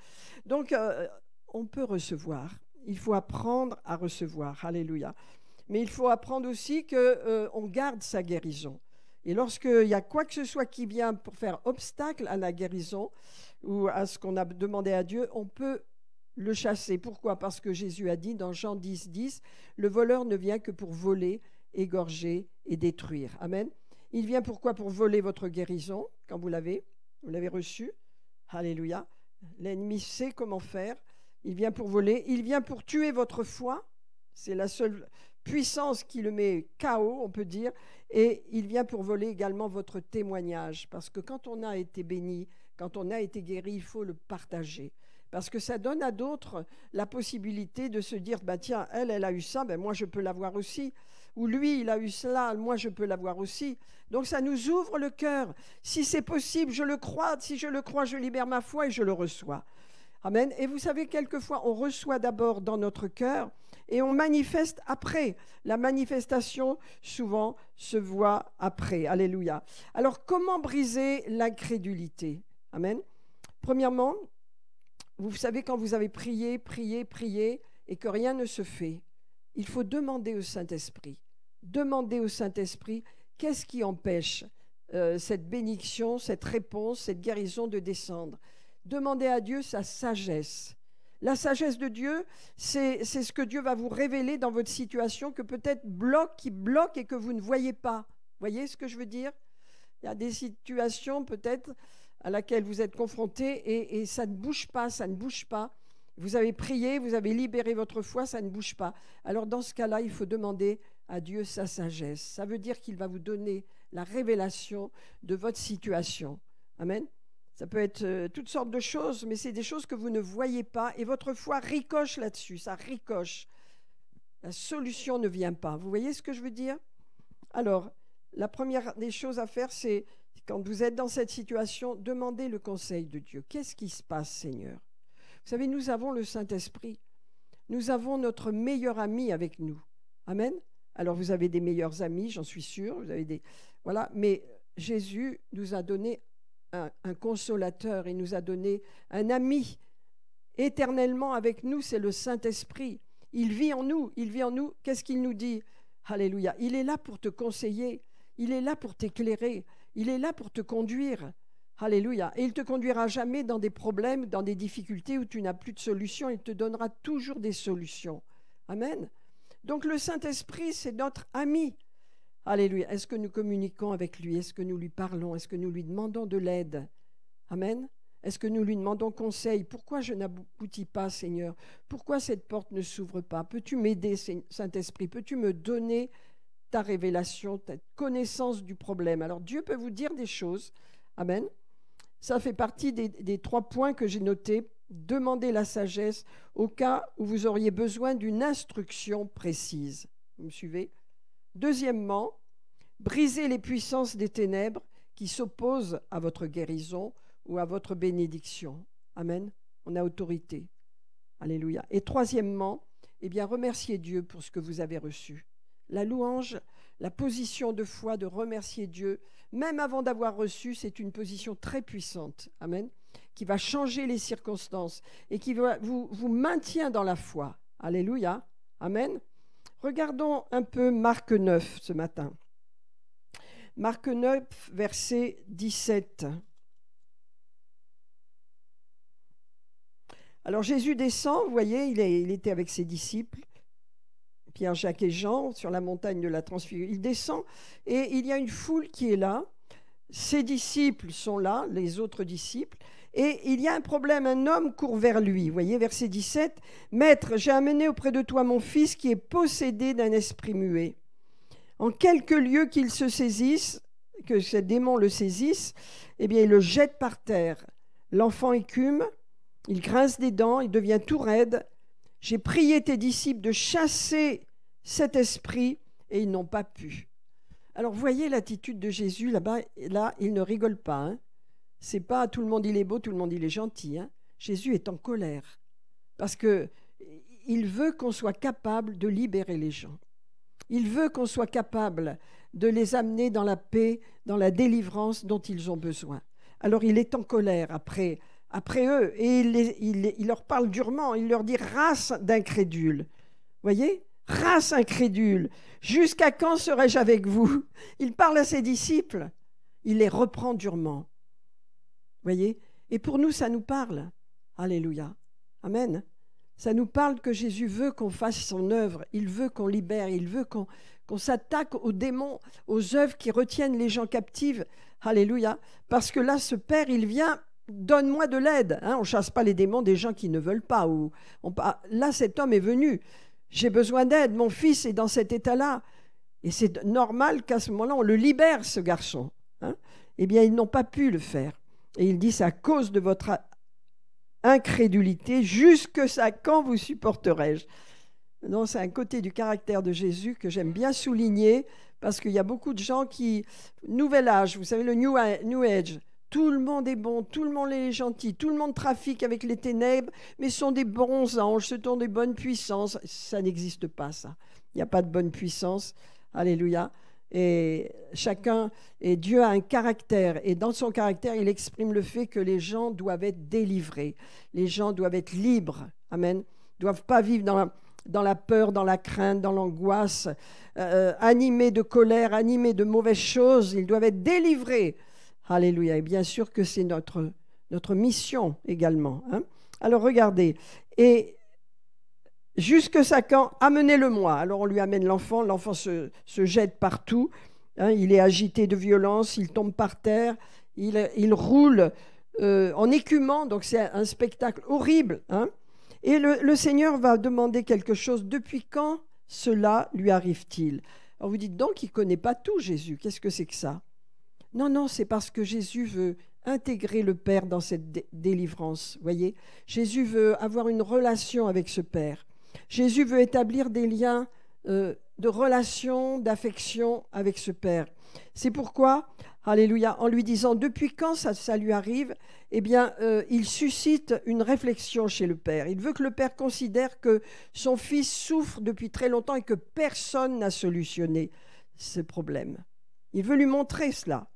Donc, on peut recevoir. Il faut apprendre à recevoir. Alléluia. Mais il faut apprendre aussi qu'on garde sa guérison. Et lorsqu'il y a quoi que ce soit qui vient pour faire obstacle à la guérison ou à ce qu'on a demandé à Dieu, on peut le chasser. Pourquoi ? Parce que Jésus a dit dans Jean 10, 10, « Le voleur ne vient que pour voler, égorger et détruire. » Amen. Il vient pourquoi ? Pour voler votre guérison, quand vous l'avez reçue. Alléluia. L'ennemi sait comment faire. Il vient pour voler. Il vient pour tuer votre foi. C'est la seule puissance qui le met KO, on peut dire. Et il vient pour voler également votre témoignage. Parce que quand on a été béni, quand on a été guéri, il faut le partager. Parce que ça donne à d'autres la possibilité de se dire, bah tiens, elle a eu ça, ben moi je peux l'avoir aussi. Ou lui, il a eu cela, moi je peux l'avoir aussi. Donc ça nous ouvre le cœur. Si c'est possible, je le crois. Si je le crois, je libère ma foi et je le reçois. Amen. Et vous savez, quelquefois, on reçoit d'abord dans notre cœur et on manifeste après. La manifestation, souvent, se voit après. Alléluia. Alors, comment briser l'incrédulité ? Amen. Premièrement, vous savez, quand vous avez prié et que rien ne se fait, il faut demander au Saint-Esprit. Demander au Saint-Esprit, qu'est-ce qui empêche cette bénédiction, cette réponse, cette guérison de descendre ? Demandez à Dieu sa sagesse. La sagesse de Dieu, c'est ce que Dieu va vous révéler dans votre situation que peut-être qui bloque et que vous ne voyez pas. Vous voyez ce que je veux dire ? Il y a des situations peut-être à laquelle vous êtes confrontés et ça ne bouge pas, ça ne bouge pas. Vous avez prié, vous avez libéré votre foi, ça ne bouge pas. Alors dans ce cas-là, il faut demander à Dieu sa sagesse. Ça veut dire qu'il va vous donner la révélation de votre situation. Amen. Ça peut être toutes sortes de choses, mais c'est des choses que vous ne voyez pas et votre foi ricoche là-dessus, ça ricoche. La solution ne vient pas. Vous voyez ce que je veux dire ? Alors, la première des choses à faire, c'est quand vous êtes dans cette situation, demandez le conseil de Dieu. Qu'est-ce qui se passe, Seigneur ? Vous savez, nous avons le Saint-Esprit. Nous avons notre meilleur ami avec nous. Amen. Alors, vous avez des meilleurs amis, j'en suis sûre. Vous avez des... Voilà. Mais Jésus nous a donné un consolateur. Il nous a donné un ami éternellement avec nous. C'est le Saint-Esprit. Il vit en nous. Il vit en nous. Qu'est-ce qu'il nous dit ? Alléluia. Il est là pour te conseiller. Il est là pour t'éclairer. Il est là pour te conduire. Alléluia. Et il ne te conduira jamais dans des problèmes, dans des difficultés où tu n'as plus de solution. Il te donnera toujours des solutions. Amen. Donc le Saint-Esprit, c'est notre ami. Alléluia. Est-ce que nous communiquons avec lui ? Est-ce que nous lui parlons ? Est-ce que nous lui demandons de l'aide ? Amen. Est-ce que nous lui demandons conseil ? Pourquoi je n'aboutis pas, Seigneur ? Pourquoi cette porte ne s'ouvre pas ? Peux-tu m'aider, Saint-Esprit ? Peux-tu me donner ta révélation, ta connaissance du problème ? Alors Dieu peut vous dire des choses. Amen. Ça fait partie des 3 points que j'ai notés. Demandez la sagesse au cas où vous auriez besoin d'une instruction précise. Vous me suivez ? Deuxièmement, brisez les puissances des ténèbres qui s'opposent à votre guérison ou à votre bénédiction. Amen. On a autorité. Alléluia. Et troisièmement, remerciez Dieu pour ce que vous avez reçu. La louange, la position de foi, de remercier Dieu, même avant d'avoir reçu, c'est une position très puissante. Amen. Qui va changer les circonstances et qui va vous maintient dans la foi. Alléluia. Amen. Regardons un peu Marc 9 ce matin. Marc 9, verset 17. Alors Jésus descend, vous voyez, il était avec ses disciples, Pierre, Jacques et Jean, sur la montagne de la Transfiguration. Il descend et il y a une foule qui est là. Ses disciples sont là, les autres disciples. Et il y a un problème, un homme court vers lui. Vous voyez, verset 17. « Maître, j'ai amené auprès de toi mon fils qui est possédé d'un esprit muet. En quelque lieu qu'il se saisisse, que ce démon le saisisse, il le jette par terre. L'enfant écume, il grince des dents, il devient tout raide. J'ai prié tes disciples de chasser cet esprit et ils n'ont pas pu. » Alors, vous voyez l'attitude de Jésus là-bas, là, il ne rigole pas. Hein. C'est pas tout le monde il est beau, tout le monde il est gentil. Hein. Jésus est en colère parce que il veut qu'on soit capable de libérer les gens. Il veut qu'on soit capable de les amener dans la paix, dans la délivrance dont ils ont besoin. Alors il est en colère après eux et il leur parle durement. Il leur dit « race d'incrédules ». Voyez ? Race incrédule, jusqu'à quand serai-je avec vous? Il parle à ses disciples, il les reprend durement. Voyez? Et pour nous, ça nous parle. Alléluia. Amen. Ça nous parle que Jésus veut qu'on fasse son œuvre, il veut qu'on libère, il veut qu'on s'attaque aux démons, aux œuvres qui retiennent les gens captifs. Alléluia. Parce que là, ce Père, il vient, donne-moi de l'aide. On ne chasse pas les démons des gens qui ne veulent pas. Là, cet homme est venu. J'ai besoin d'aide, mon fils est dans cet état-là. Et c'est normal qu'à ce moment-là, on le libère, ce garçon. Eh bien, ils n'ont pas pu le faire. Et il dit, c'est à cause de votre incrédulité, jusqu'à quand vous supporterai-je? Non, c'est un côté du caractère de Jésus que j'aime bien souligner, parce qu'il y a beaucoup de gens qui... Nouvel âge, vous savez, le New Age... Tout le monde est bon, tout le monde est gentil, tout le monde trafique avec les ténèbres, mais ce sont des bons anges, ce sont des bonnes puissances. Ça n'existe pas, ça. Il n'y a pas de bonne puissance. Alléluia. Et Dieu a un caractère, et dans son caractère, il exprime le fait que les gens doivent être délivrés. Les gens doivent être libres. Amen. Ils ne doivent pas vivre dans la peur, dans la crainte, dans l'angoisse, animés de colère, animés de mauvaises choses. Ils doivent être délivrés. Alléluia. Et bien sûr que c'est notre mission également. Alors regardez. Et jusqu'à quand? Amenez-le-moi. Alors on lui amène l'enfant. L'enfant se jette partout. Il est agité de violence. Il tombe par terre. Il roule en écumant. Donc c'est un spectacle horrible. Et le Seigneur va demander quelque chose. Depuis quand cela lui arrive-t-il? Alors vous dites donc, il ne connaît pas tout, Jésus. Qu'est-ce que c'est que ça? Non, c'est parce que Jésus veut intégrer le Père dans cette délivrance, voyez. Jésus veut avoir une relation avec ce Père. Jésus veut établir des liens de relation, d'affection avec ce Père. C'est pourquoi, alléluia, en lui disant depuis quand ça lui arrive, eh bien, il suscite une réflexion chez le Père. Il veut que le Père considère que son Fils souffre depuis très longtemps et que personne n'a solutionné ce problème. Il veut lui montrer cela.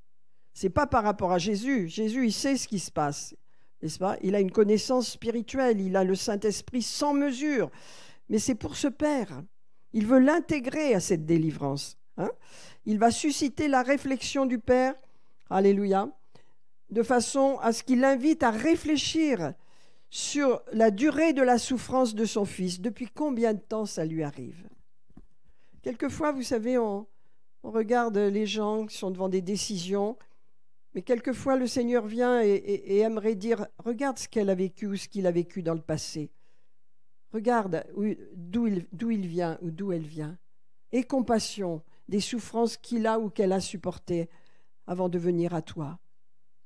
Ce n'est pas par rapport à Jésus. Jésus, il sait ce qui se passe, n'est-ce pas? Il a une connaissance spirituelle, il a le Saint-Esprit sans mesure. Mais c'est pour ce Père. Il veut l'intégrer à cette délivrance. Il va susciter la réflexion du Père, alléluia, de façon à ce qu'il l'invite à réfléchir sur la durée de la souffrance de son Fils. Depuis combien de temps ça lui arrive? Quelquefois, vous savez, on regarde les gens qui sont devant des décisions, mais quelquefois le Seigneur vient et aimerait dire « Regarde ce qu'elle a vécu ou ce qu'il a vécu dans le passé. Regarde d'où il vient ou d'où elle vient. Aie compassion des souffrances qu'il a ou qu'elle a supportées avant de venir à toi,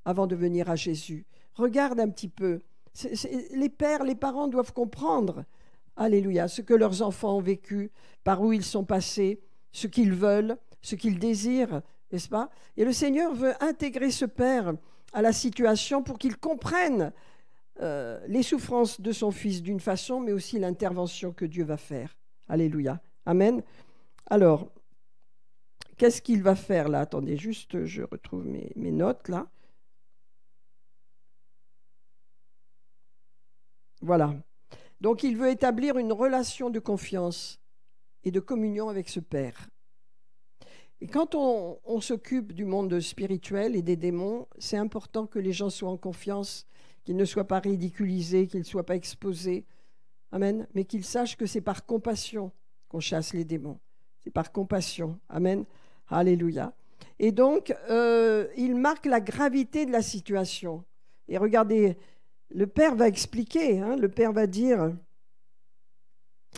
avant de venir à Jésus. Regarde un petit peu. Les pères, les parents doivent comprendre, alléluia, ce que leurs enfants ont vécu, par où ils sont passés, ce qu'ils veulent, ce qu'ils désirent, n'est-ce pas? Et le Seigneur veut intégrer ce Père à la situation pour qu'il comprenne les souffrances de son Fils d'une façon, mais aussi l'intervention que Dieu va faire. Alléluia. Amen. Alors, qu'est-ce qu'il va faire là? Attendez, juste, je retrouve mes notes là. Voilà. Donc, il veut établir une relation de confiance et de communion avec ce Père. Et quand on s'occupe du monde spirituel et des démons, c'est important que les gens soient en confiance, qu'ils ne soient pas ridiculisés, qu'ils ne soient pas exposés. Amen. Mais qu'ils sachent que c'est par compassion qu'on chasse les démons. C'est par compassion. Amen. Alléluia. Et donc, il marque la gravité de la situation. Et regardez, le Père va expliquer, le Père va dire,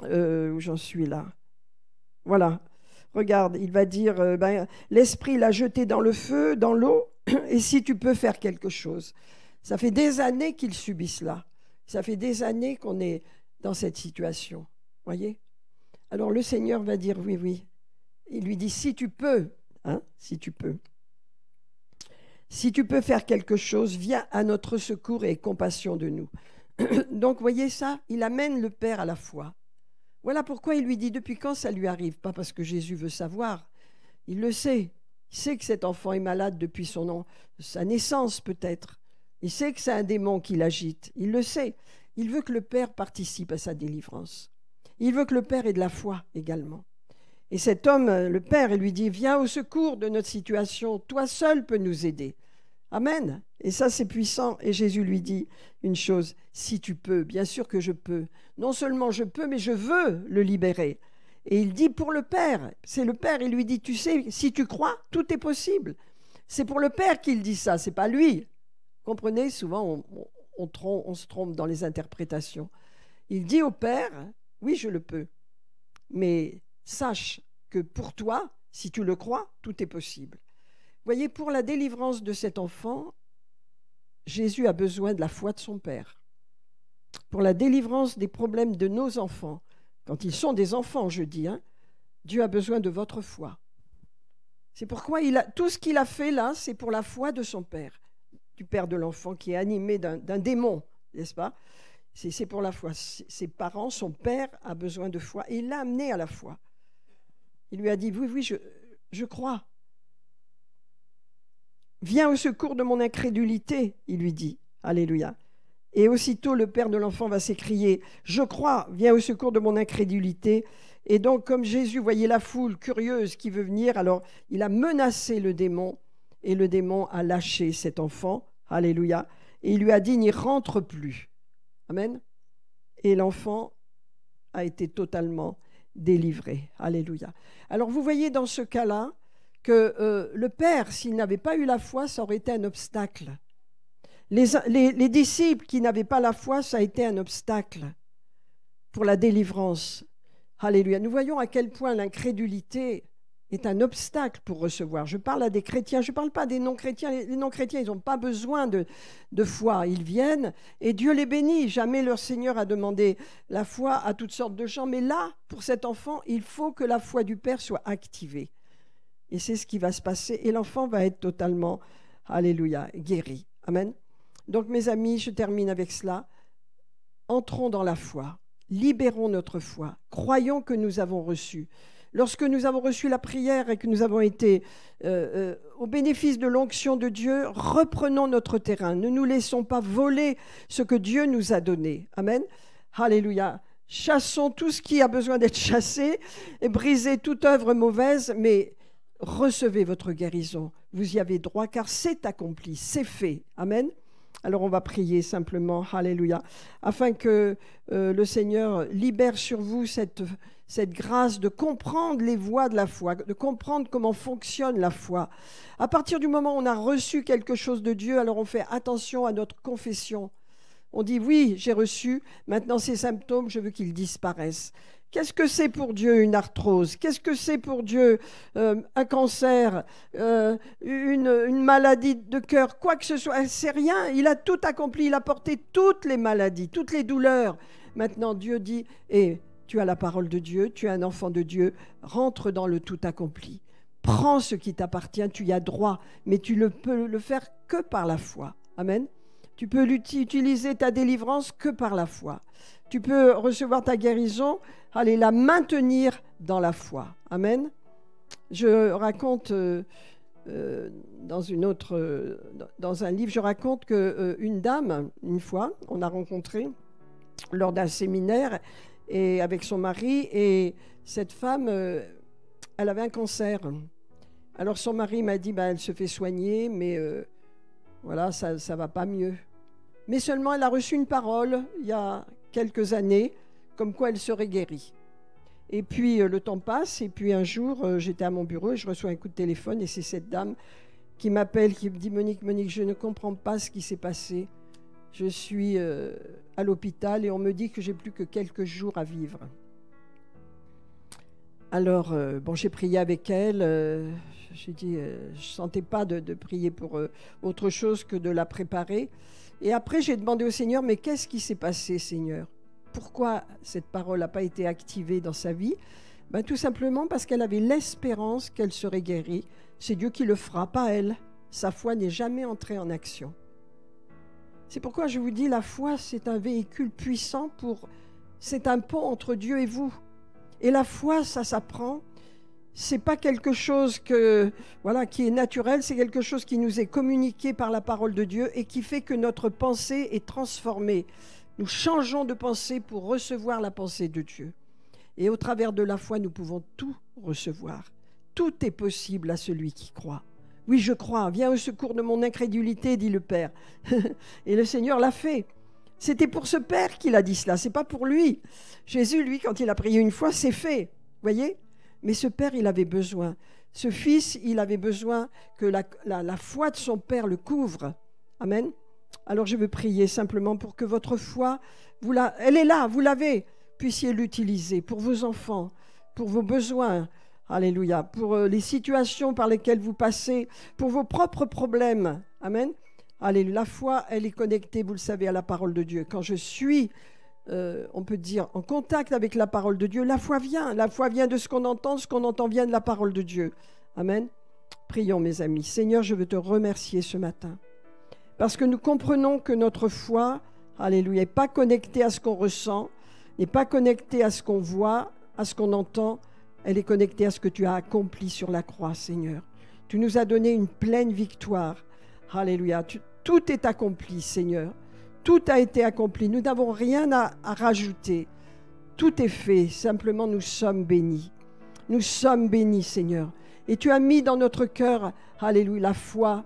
où j'en suis là. Voilà. Regarde, il va dire, l'Esprit l'a jeté dans le feu, dans l'eau, et si tu peux faire quelque chose. Ça fait des années qu'ils subissent cela. Ça fait des années qu'on est dans cette situation. Voyez? Alors le Seigneur va dire, oui. Il lui dit, si tu peux, si tu peux. Si tu peux faire quelque chose, viens à notre secours et aie compassion de nous. Donc, voyez ça, il amène le Père à la foi. Voilà pourquoi il lui dit depuis quand ça lui arrive. Pas parce que Jésus veut savoir. Il le sait. Il sait que cet enfant est malade depuis sa naissance peut-être. Il sait que c'est un démon qui l'agite. Il le sait. Il veut que le Père participe à sa délivrance. Il veut que le Père ait de la foi également. Et cet homme, le Père, il lui dit, viens au secours de notre situation. Toi seul peux nous aider. Amen. Et ça, c'est puissant. Et Jésus lui dit une chose, si tu peux, bien sûr que je peux. Non seulement je peux, mais je veux le libérer. Et il dit pour le Père, c'est le Père, il lui dit, tu sais, si tu crois, tout est possible. C'est pour le Père qu'il dit ça, c'est pas lui. Comprenez, souvent on se trompe dans les interprétations. Il dit au Père, oui, je le peux. Mais sache que pour toi, si tu le crois, tout est possible. Voyez, pour la délivrance de cet enfant, Jésus a besoin de la foi de son Père. Pour la délivrance des problèmes de nos enfants, quand ils sont des enfants, je dis, Dieu a besoin de votre foi. C'est pourquoi tout ce qu'il a fait là, c'est pour la foi de son Père, du Père de l'enfant qui est animé d'un démon, n'est-ce pas? C'est pour la foi. Ses parents, son Père a besoin de foi et il l'a amené à la foi. Il lui a dit, oui, je crois. Viens au secours de mon incrédulité, il lui dit. Alléluia. Et aussitôt, le père de l'enfant va s'écrier, je crois, viens au secours de mon incrédulité. Et donc, comme Jésus voyait la foule curieuse qui veut venir, alors il a menacé le démon et le démon a lâché cet enfant. Alléluia. Et il lui a dit, n'y rentre plus. Amen. Et l'enfant a été totalement délivré. Alléluia. Alors, vous voyez dans ce cas-là, que le Père, s'il n'avait pas eu la foi, ça aurait été un obstacle. Les disciples qui n'avaient pas la foi, ça a été un obstacle pour la délivrance. Alléluia. Nous voyons à quel point l'incrédulité est un obstacle pour recevoir. Je parle à des chrétiens, je ne parle pas des non-chrétiens. Les non-chrétiens, ils n'ont pas besoin de foi. Ils viennent et Dieu les bénit. Jamais leur Seigneur a demandé la foi à toutes sortes de gens. Mais là, pour cet enfant, il faut que la foi du Père soit activée. Et c'est ce qui va se passer. Et l'enfant va être totalement, alléluia, guéri. Amen. Donc, mes amis, je termine avec cela. Entrons dans la foi. Libérons notre foi. Croyons que nous avons reçu. Lorsque nous avons reçu la prière et que nous avons été au bénéfice de l'onction de Dieu, reprenons notre terrain. Ne nous laissons pas voler ce que Dieu nous a donné. Amen. Alléluia. Chassons tout ce qui a besoin d'être chassé et brisez toute œuvre mauvaise, mais recevez votre guérison. Vous y avez droit car c'est accompli, c'est fait. Amen. Alors on va prier simplement, alléluia, afin que le Seigneur libère sur vous cette grâce de comprendre les voies de la foi, de comprendre comment fonctionne la foi. À partir du moment où on a reçu quelque chose de Dieu, alors on fait attention à notre confession. On dit oui, j'ai reçu, maintenant ces symptômes, je veux qu'ils disparaissent. Qu'est-ce que c'est pour Dieu une arthrose? Qu'est-ce que c'est pour Dieu un cancer, une maladie de cœur, quoi que ce soit? C'est rien, il a tout accompli, il a porté toutes les maladies, toutes les douleurs. Maintenant Dieu dit, tu as la parole de Dieu, tu es un enfant de Dieu, rentre dans le tout accompli. Prends ce qui t'appartient, tu y as droit, mais tu ne peux le faire que par la foi. Amen. Tu peux utiliser ta délivrance que par la foi. Tu peux recevoir ta guérison, aller la maintenir dans la foi. Amen. Je raconte dans un livre, je raconte qu'une dame, une fois, on a rencontré lors d'un séminaire et avec son mari, et cette femme, elle avait un cancer. Alors son mari m'a dit, elle se fait soigner, mais voilà, ça ne va pas mieux. Mais seulement elle a reçu une parole il y a quelques années, comme quoi elle serait guérie. Et puis le temps passe, et puis un jour, j'étais à mon bureau et je reçois un coup de téléphone, et c'est cette dame qui m'appelle, qui me dit, Monique, je ne comprends pas ce qui s'est passé. Je suis à l'hôpital et on me dit que j'ai plus que quelques jours à vivre. Alors, j'ai prié avec elle. J'ai dit, je ne sentais pas de prier pour autre chose que de la préparer. Et après, j'ai demandé au Seigneur, mais qu'est-ce qui s'est passé, Seigneur? Pourquoi cette parole n'a pas été activée dans sa vie? Tout simplement parce qu'elle avait l'espérance qu'elle serait guérie. C'est Dieu qui le fera, pas elle. Sa foi n'est jamais entrée en action. C'est pourquoi je vous dis, la foi, c'est un véhicule puissant c'est un pont entre Dieu et vous. Et la foi, ça s'apprend. C'est pas quelque chose que, voilà, qui est naturel, c'est quelque chose qui nous est communiqué par la parole de Dieu et qui fait que notre pensée est transformée. Nous changeons de pensée pour recevoir la pensée de Dieu. Et au travers de la foi, nous pouvons tout recevoir. Tout est possible à celui qui croit. Oui, je crois. Viens au secours de mon incrédulité, dit le Père. Et le Seigneur l'a fait. C'était pour ce Père qu'il a dit cela, c'est pas pour lui. Jésus, lui, quand il a prié une fois, c'est fait. Voyez ? Mais ce Père, il avait besoin. Ce Fils, il avait besoin que la foi de son Père le couvre. Amen. Alors je veux prier simplement pour que votre foi, elle est là, vous l'avez, puissiez l'utiliser pour vos enfants, pour vos besoins. Alléluia. Pour les situations par lesquelles vous passez, pour vos propres problèmes. Amen. Alléluia. La foi, elle est connectée, vous le savez, à la parole de Dieu. Quand je suis, on peut dire, en contact avec la parole de Dieu, la foi vient. La foi vient de ce qu'on entend vient de la parole de Dieu. Amen. Prions, mes amis. Seigneur, je veux te remercier ce matin. Parce que nous comprenons que notre foi, alléluia, n'est pas connectée à ce qu'on ressent, n'est pas connectée à ce qu'on voit, à ce qu'on entend. Elle est connectée à ce que tu as accompli sur la croix, Seigneur. Tu nous as donné une pleine victoire. Alléluia. Tout est accompli, Seigneur. Tout a été accompli. Nous n'avons rien à rajouter. Tout est fait. Simplement, nous sommes bénis. Nous sommes bénis, Seigneur. Et tu as mis dans notre cœur, alléluia, la foi,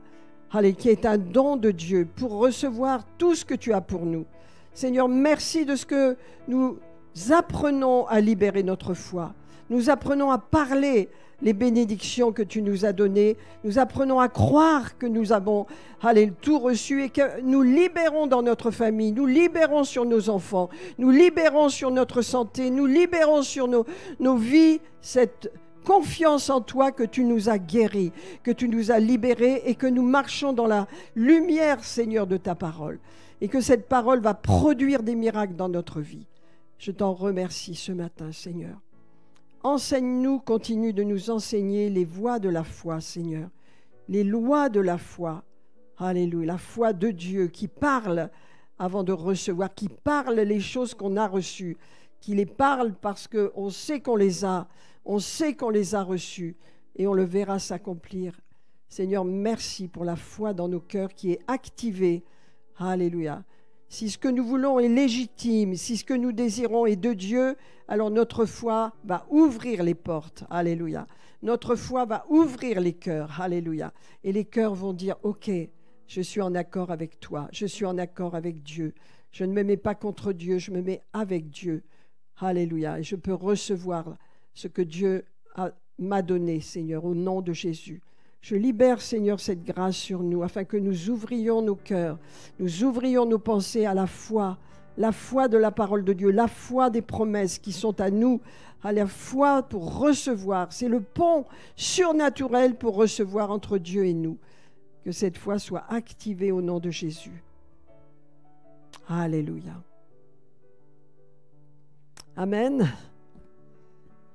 alléluia, qui est un don de Dieu pour recevoir tout ce que tu as pour nous. Seigneur, merci de ce que nous apprenons à libérer notre foi. Nous apprenons à parler les bénédictions que tu nous as données. Nous apprenons à croire que nous avons tout reçu et que nous libérons dans notre famille, nous libérons sur nos enfants, nous libérons sur notre santé, nous libérons sur nos vies cette confiance en toi que tu nous as guéris, que tu nous as libérés et que nous marchons dans la lumière, Seigneur, de ta parole. Et que cette parole va produire des miracles dans notre vie. Je t'en remercie ce matin, Seigneur. Enseigne-nous, continue de nous enseigner les voies de la foi, Seigneur. Les lois de la foi. Alléluia. La foi de Dieu qui parle avant de recevoir, qui parle les choses qu'on a reçues, qui les parle parce qu'on sait qu'on les a, on sait qu'on les a reçues et on le verra s'accomplir. Seigneur, merci pour la foi dans nos cœurs qui est activée. Alléluia. Si ce que nous voulons est légitime, si ce que nous désirons est de Dieu, alors notre foi va ouvrir les portes. Alléluia. Notre foi va ouvrir les cœurs. Alléluia. Et les cœurs vont dire, ok, je suis en accord avec toi, je suis en accord avec Dieu. Je ne me mets pas contre Dieu, je me mets avec Dieu. Alléluia. Et je peux recevoir ce que Dieu m'a donné, Seigneur, au nom de Jésus. Je libère, Seigneur, cette grâce sur nous, afin que nous ouvrions nos cœurs, nous ouvrions nos pensées à la foi de la parole de Dieu, la foi des promesses qui sont à nous, à la foi pour recevoir. C'est le pont surnaturel pour recevoir entre Dieu et nous. Que cette foi soit activée au nom de Jésus. Alléluia. Amen.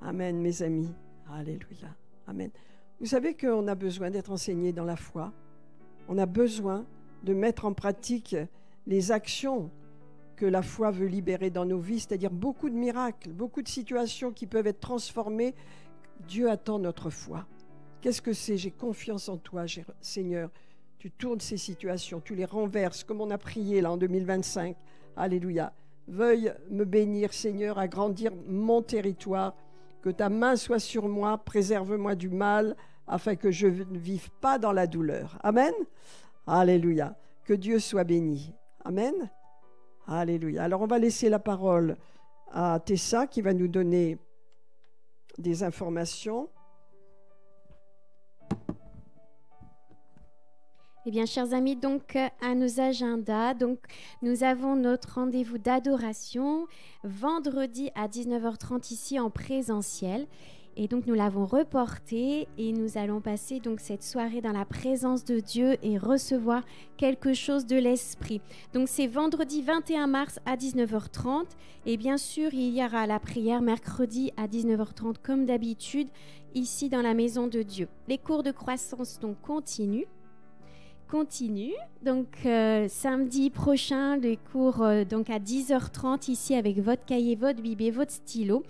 Amen, mes amis. Alléluia. Amen. Vous savez qu'on a besoin d'être enseigné dans la foi. On a besoin de mettre en pratique les actions que la foi veut libérer dans nos vies, c'est-à-dire beaucoup de miracles, beaucoup de situations qui peuvent être transformées. Dieu attend notre foi. Qu'est-ce que c'est? J'ai confiance en toi, Seigneur. Tu tournes ces situations, tu les renverses, comme on a prié là en 2025. Alléluia. Veuille me bénir, Seigneur, agrandir mon territoire. Que ta main soit sur moi, préserve-moi du mal, afin que je ne vive pas dans la douleur. Amen. Alléluia. Que Dieu soit béni. Amen. Alléluia. Alors on va laisser la parole à Tessa qui va nous donner des informations. Eh bien, chers amis, donc à nos agendas, donc nous avons notre rendez-vous d'adoration vendredi à 19h30 ici en présentiel. Et donc nous l'avons reporté et nous allons passer donc cette soirée dans la présence de Dieu et recevoir quelque chose de l'esprit. Donc c'est vendredi 21 mars à 19h30 et bien sûr il y aura la prière mercredi à 19h30 comme d'habitude ici dans la maison de Dieu. Les cours de croissance donc continuent. continue. Donc, samedi prochain, les cours donc à 10h30 ici avec votre cahier, votre bible et votre stylo.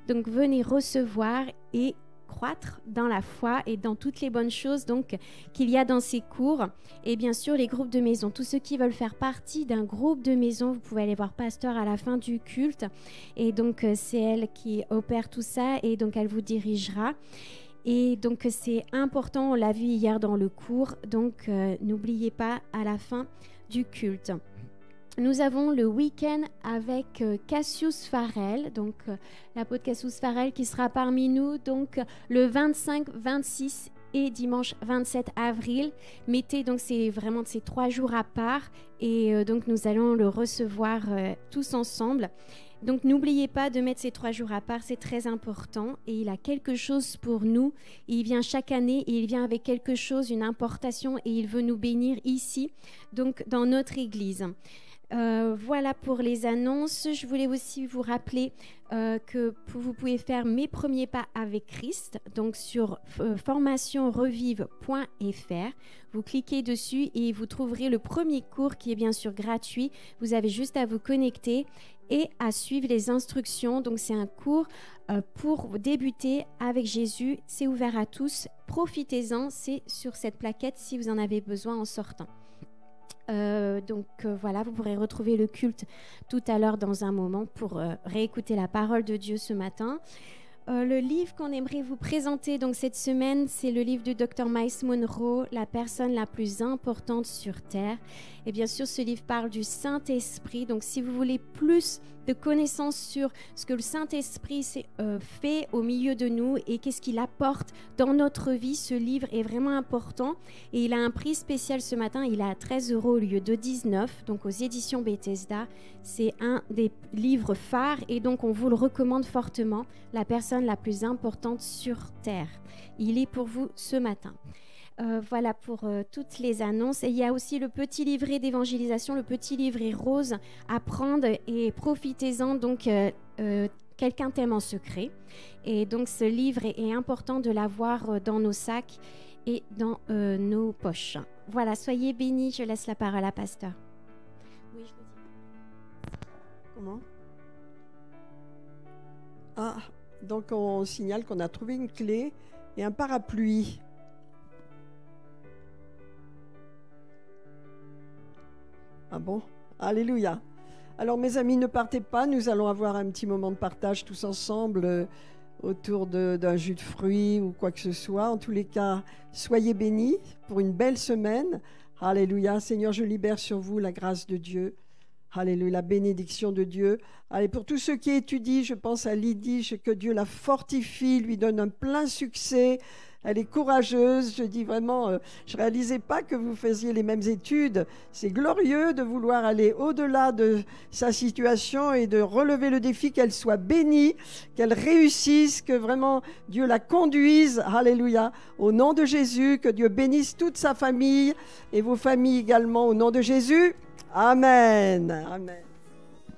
Donc, venez recevoir et croître dans la foi et dans toutes les bonnes choses donc qu'il y a dans ces cours. Et bien sûr, les groupes de maison. Tous ceux qui veulent faire partie d'un groupe de maison, vous pouvez aller voir Pasteur à la fin du culte. Et donc, c'est elle qui opère tout ça et donc elle vous dirigera. Et donc, c'est important, on l'a vu hier dans le cours. Donc, n'oubliez pas à la fin du culte. Nous avons le week-end avec Cassius Farrell, donc l'apôtre Cassius Farrell qui sera parmi nous donc le 25, 26 et dimanche 27 avril. Mettez donc c'est vraiment ces 3 jours à part et donc nous allons le recevoir tous ensemble. Donc n'oubliez pas de mettre ces 3 jours à part, c'est très important et il a quelque chose pour nous. Il vient chaque année et il vient avec quelque chose, une importation et il veut nous bénir ici, donc dans notre église. Voilà pour les annonces. Je voulais aussi vous rappeler que vous pouvez faire Mes premiers pas avec Christ, donc sur formationrevive.fr. Vous cliquez dessus et vous trouverez le premier cours qui est bien sûr gratuit. Vous avez juste à vous connecter et à suivre les instructions. Donc c'est un cours pour débuter avec Jésus. C'est ouvert à tous. Profitez-en. C'est sur cette plaquette si vous en avez besoin en sortant. Voilà, vous pourrez retrouver le culte tout à l'heure dans un moment pour réécouter la parole de Dieu ce matin. Le livre qu'on aimerait vous présenter donc cette semaine, c'est le livre du Dr. Miles Monroe, La personne la plus importante sur Terre. Et bien sûr, ce livre parle du Saint-Esprit. Donc, si vous voulez plus de connaissances sur ce que le Saint-Esprit fait au milieu de nous et qu'est-ce qu'il apporte dans notre vie, ce livre est vraiment important. Et il a un prix spécial ce matin. Il est à 13 € au lieu de 19, donc aux éditions Bethesda. C'est un des livres phares et donc on vous le recommande fortement. La personne la plus importante sur Terre. Il est pour vous ce matin. Voilà pour toutes les annonces. Et il y a aussi le petit livret d'évangélisation, le petit livret rose à prendre et profitez-en. Donc, quelqu'un t'aime en secret. Et donc, ce livre est important de l'avoir dans nos sacs et dans nos poches. Voilà, soyez bénis. Je laisse la parole à Pasteur. Oui, je le dis. Comment ? Ah, donc on signale qu'on a trouvé une clé et un parapluie. Ah bon ? Alléluia. Alors mes amis, ne partez pas, nous allons avoir un petit moment de partage tous ensemble autour d'un jus de fruits ou quoi que ce soit. En tous les cas, soyez bénis pour une belle semaine. Alléluia. Seigneur, je libère sur vous la grâce de Dieu. Alléluia, la bénédiction de Dieu. Allez, pour tous ceux qui étudient, je pense à Lydie, que Dieu la fortifie, lui donne un plein succès. Elle est courageuse, je dis vraiment, je ne réalisais pas que vous faisiez les mêmes études. C'est glorieux de vouloir aller au-delà de sa situation et de relever le défi, qu'elle soit bénie, qu'elle réussisse, que vraiment Dieu la conduise. Alléluia. Au nom de Jésus, que Dieu bénisse toute sa famille et vos familles également au nom de Jésus. Amen. Amen.